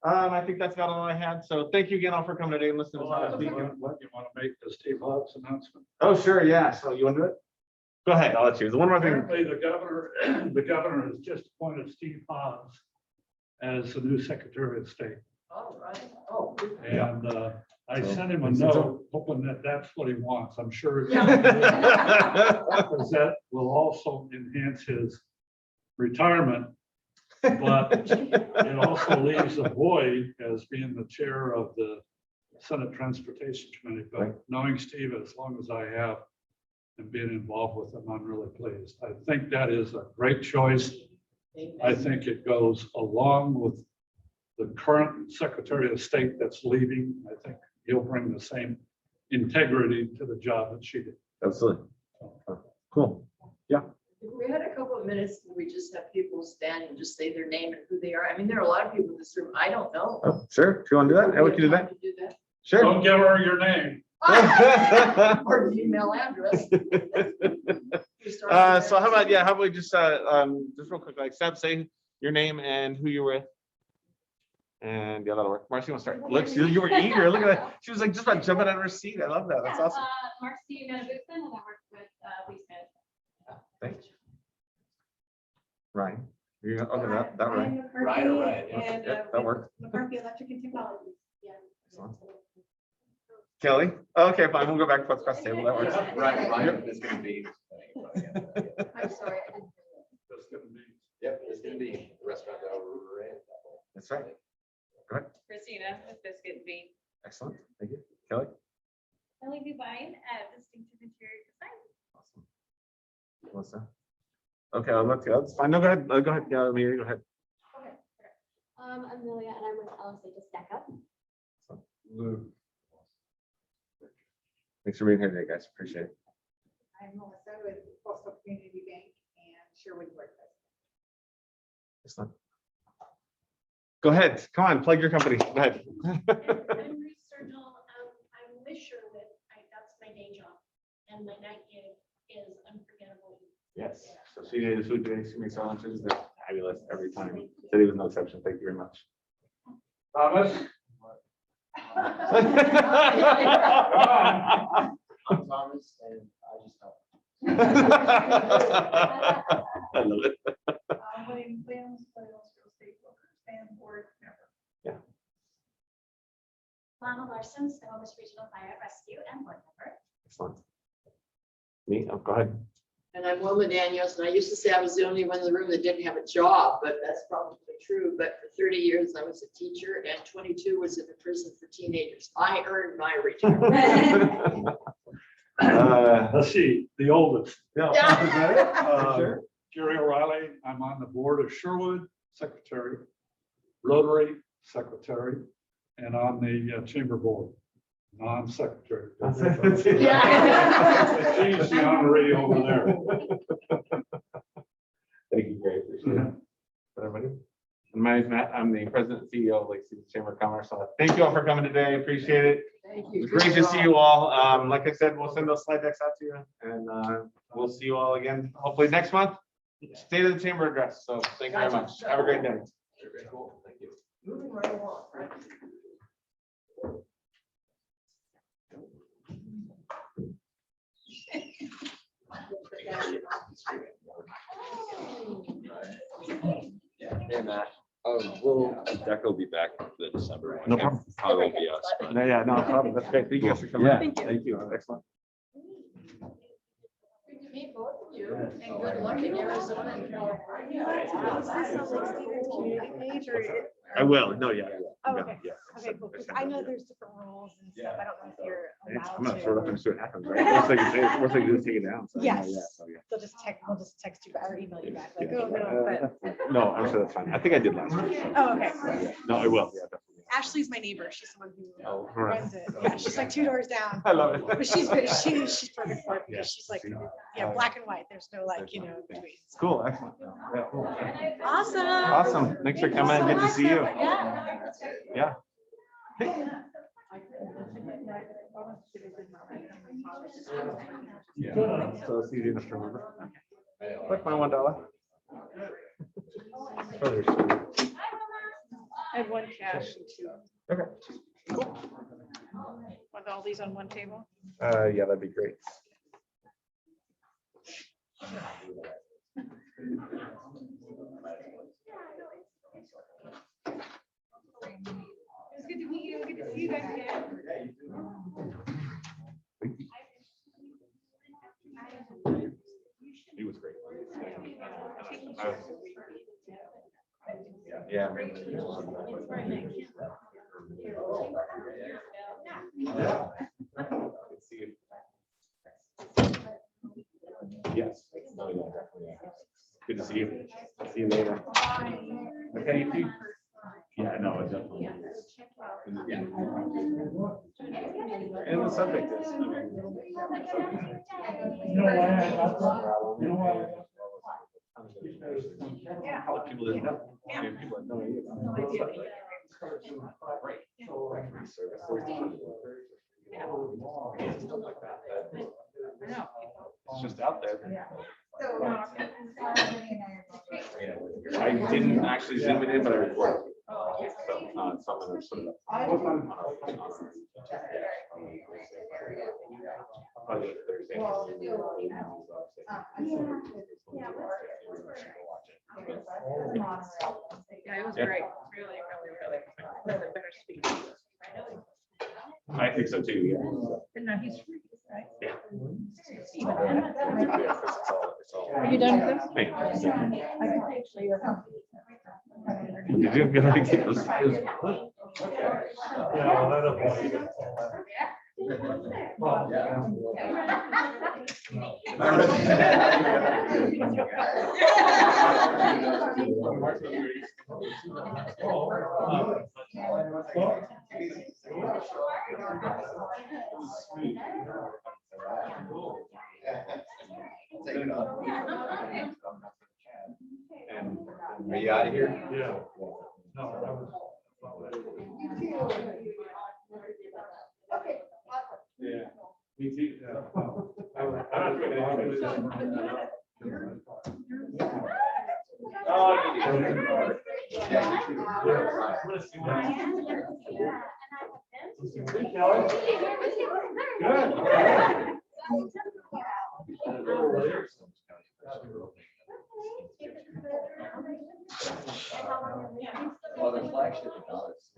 I think that's about all I had. So thank you again all for coming today and listening to us speak. What you want to make the Steve Hobbs announcement? Oh, sure. Yeah. So you want to do it? Go ahead. I'll let you. The one more thing. Apparently, the governor has just appointed Steve Hobbs as the new Secretary of State. All right. Oh. And I So, sent him a it's note hoping that that's what he wants. I'm sure. Because that will also enhance his retirement. But it also leaves a void as being the chair of the Senate Transportation Committee. But Right. knowing Steve as long as I have and being involved with him, I'm really pleased. I think that is a great choice. I think it goes along with the current Secretary of State that's leaving. I think he'll bring the same integrity to the job that she did. Absolutely. Cool. If we had a couple of minutes, we just have people stand and just say their name and who they are. I mean, there are a lot of people in this room I don't know. Oh, sure. If you want to do that, we can do that. To do that. Sure. Don't give her your name. Or the email address. So how about, yeah, how about we just real quick, like say your name and who you're with. And yeah, that'll work. Marcy, you want to start? Look, you were eager. Look at that. She was like just about jumping out of her seat. I love that. That's awesome. Marcy Manabuthan, and I work with Waste Management. Thanks. Ryan. You okay, that right. Right, all right. And Yeah, that worked. McCarthy Electric and Technologies. Yeah. Excellent. Kelly. Okay, fine. We'll go back to the press table. That works. Right, it's gonna be. I'm sorry. I didn't hear that. That's gonna be. Yep, it's gonna be the restaurant that we're in. That's right. Christina with Biscuit and Bean. Excellent. Thank you. Kelly. Ellie Dubine at Distinctive Interior Design. Awesome. Melissa. Okay, I'll look. That's fine. No, go ahead. Go ahead. Yeah, Amelia, go ahead. Okay. I'm Amelia and I'm with LSA to stack up. Lou. Thanks for being here today, guys. Appreciate it. I'm Melissa with Coastal Community Bank and Sherwood Workforce. Excellent. Go ahead. Come on, plug your company. Go ahead. I'm Ruth Sturgill. I'm with Sherwood. That's my day job. And my night gig is Unforgettable. Yes. So she did food today. She makes our lunches. They're fabulous every time. Today was no exception. Thank you very much. Thomas? I'm Thomas, and I just help. I love it. William Williams, Williams Real Estate Brokers and board member. Lana Larson, Snohomish Regional Fire Rescue and board member. Excellent. Me? Oh, go ahead. And I'm Wilma Daniels, and I used to say I was the only one in the room that didn't have a job, but that's probably true. But for 30 years, I was a teacher, and 22 was in the prison for teenagers. I earned my retirement. Let's see, the oldest. Yeah. Uh, Jerry O'Reilly, I'm on the board of Sherwood, secretary, Rotary, secretary, and on the chamber board, non-secretary. She's the honorary over there. Thank you, Gary. Appreciate it. Everybody. And my name is Matt. I'm the president and CEO of Lake Stevens Chamber of Commerce. So thank you all for coming today. Appreciate it. Thank It's you. great to see you all. Like I said, we'll send those slide decks out to you, and we'll see you all again, hopefully next month. State of the Chamber address. So thank you very much. Have a great day. Cool, thank you. Moving right along, right? Hey, Matt. Well, Deco will be back the December one. No problem. Probably won't be us, but. Yeah, no problem. That's great. Thank you guys for coming. Yeah. Thank you. Excellent. Good to meet both of you, and good luck in Arizona and California. I will. No, yeah. Oh, okay. Yeah. Okay, cool. 'Cause I know there's different rules and stuff. I don't know if you're I'm allowed gonna throw it up to. and see what happens, right? Worst they can say, worst they can do is take it down. So, Yes. Yeah, so, yeah. We'll just text you back or email you back, like, Yeah. oh, no, but, No, I'm sure that's fine. I think I did last week. So. oh, okay. No, I will. Yeah, definitely. Ashley's my neighbor. She's someone who Oh, all right. runs it. Yeah, she's like 2 doors down. I love it. But she's good. She's perfect for it Yeah. because she's like, yeah, black and white. There's no like, between. Cool. Excellent. Yeah, cool. Awesome. Awesome. Thanks for coming. Good to see you. Yeah. Yeah. So it's easy enough to remember. Like my $1. I had one cash and 2. Okay. Want all these on one table? Yeah, that'd be great. It was good to meet you. Good to see you guys again. He was great. Yeah. Yes. No, yeah, definitely. Good to see you. See you later. Okay, you too. Yeah, no, it definitely is. And the subject is. How people didn't know. People had no idea about it. Stuff like that. It's just out there. I didn't actually zoom it in, but I recorded. So, so I'm gonna put it up. Probably Thursday. Yeah, it was great. Really, really. Better speak. I think so too, yeah. No, he's free, right? Yeah. Are you done with this? Hey. I can actually your copy. Did you get anything else? Are you out of here? Yeah. No, that was. Yeah, me too. I was- Oh, Well, their flagship is now it's.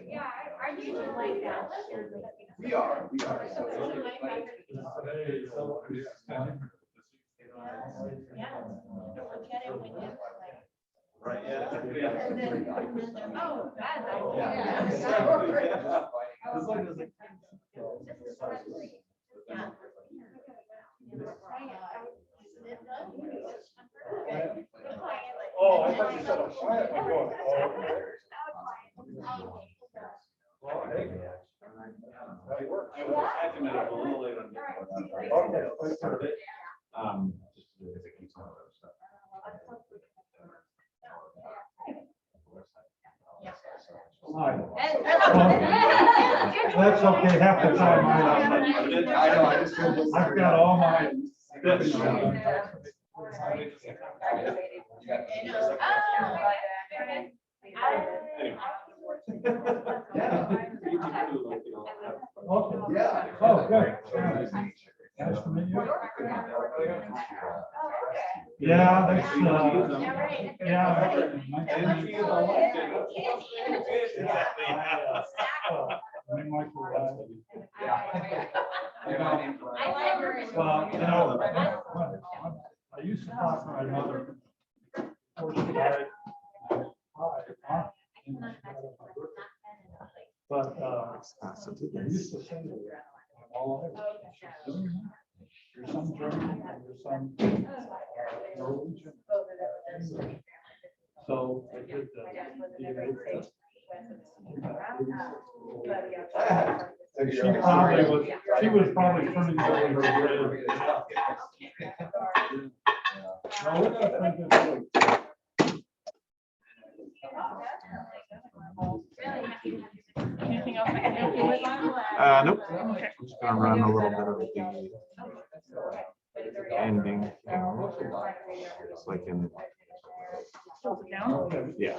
Yeah, I usually like that. We are. So Right, yeah. Oh, that's. Oh, I thought you said a quiet one. Well, hey. That works. Okay. That's okay, half the time I've got all my. Okay. Yeah. Oh, good. Nice to meet you. Yeah, that's, yeah. Well, you know, I used to talk to my mother. But I used to say that all of it. There's some German, there's some Norwegian. So I did the DNA test. She was probably turning over her grave. No, we're not trying to do it. Anything else I can help you with? Nope. I'm just gonna run a little bit of the ending. It's like in, yeah.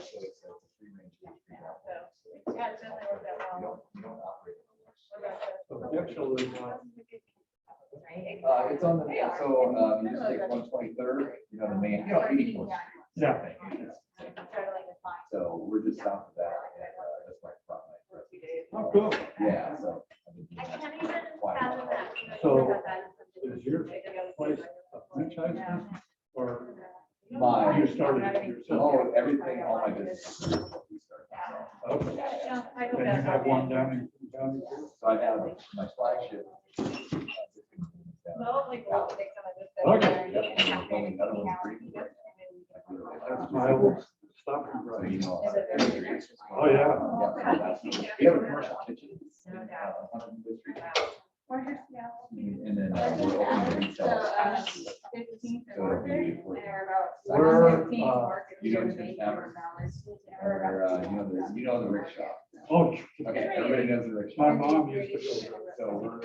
It's on the, so, you just take 123rd, you know, the main, 84th. Yeah. So we're just south of that, and that's my front. Oh, cool. Yeah, so. I can't even fathom that. So is your place a franchise or My, you started it yourself? oh, everything, all my business. Okay. And you have one down in county too? So I have my flagship. Okay. Another one. That's my old stopping So, right. you know. Oh, yeah. We have a commercial kitchen. And then we're opening retail. So it'll be. We're, You know, Tim Tavern. Or, you know the Rick Shop. oh, Okay, everybody knows the Rick my Shop. mom used to go. So we're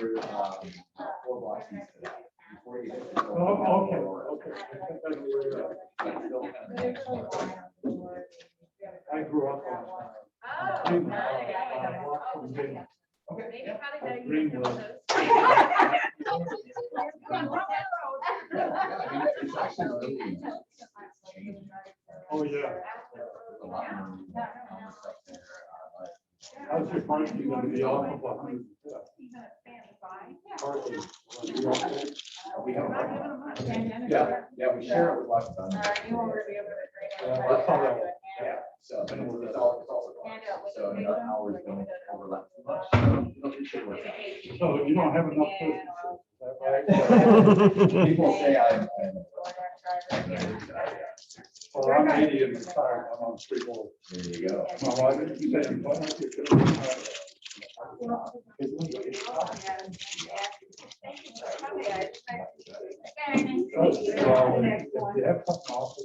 4 blocks east of that. Before you get to the- Oh, okay, okay. I think I know where you're at. I grew up on. Greenwood. It's actually really changed. Oh, yeah. A lot more stuff there. How's your parking gonna be off of 100? Parking. We have. Yeah, we share it with lots of them. I saw that one. Yeah, so it's also. So hours don't overlap too much. It should work out. So you don't have enough business. Is that right? People say I'm. 80 and retired. I'm on street level. There you go. My wife is saying, "Why don't you get a retire?" Well, if you have something awful,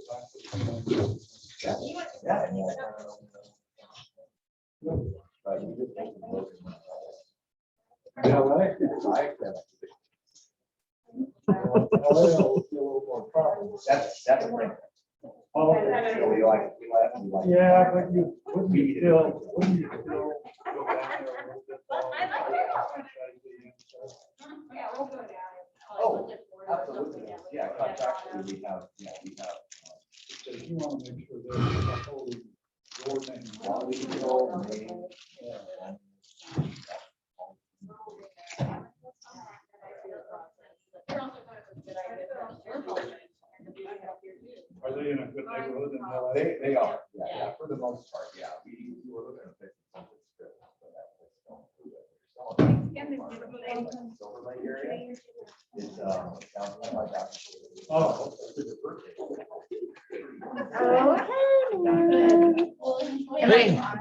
Yeah, well, I like that. That's a thing. Oh, So we like. yeah, but you wouldn't you still go down there a little bit more? Oh, absolutely. Yeah, contractually, we have. Because you want to make sure that the whole your name. Quality control, name, Are they in a good neighborhood in LA? They are, yeah, for the most part, yeah. We were looking at fixing something good. Silver Lake area. It's, down by my doctor. Oh.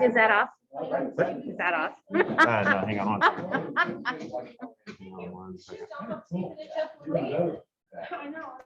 Is that off? Is that off? No, hang on. Even better. I know.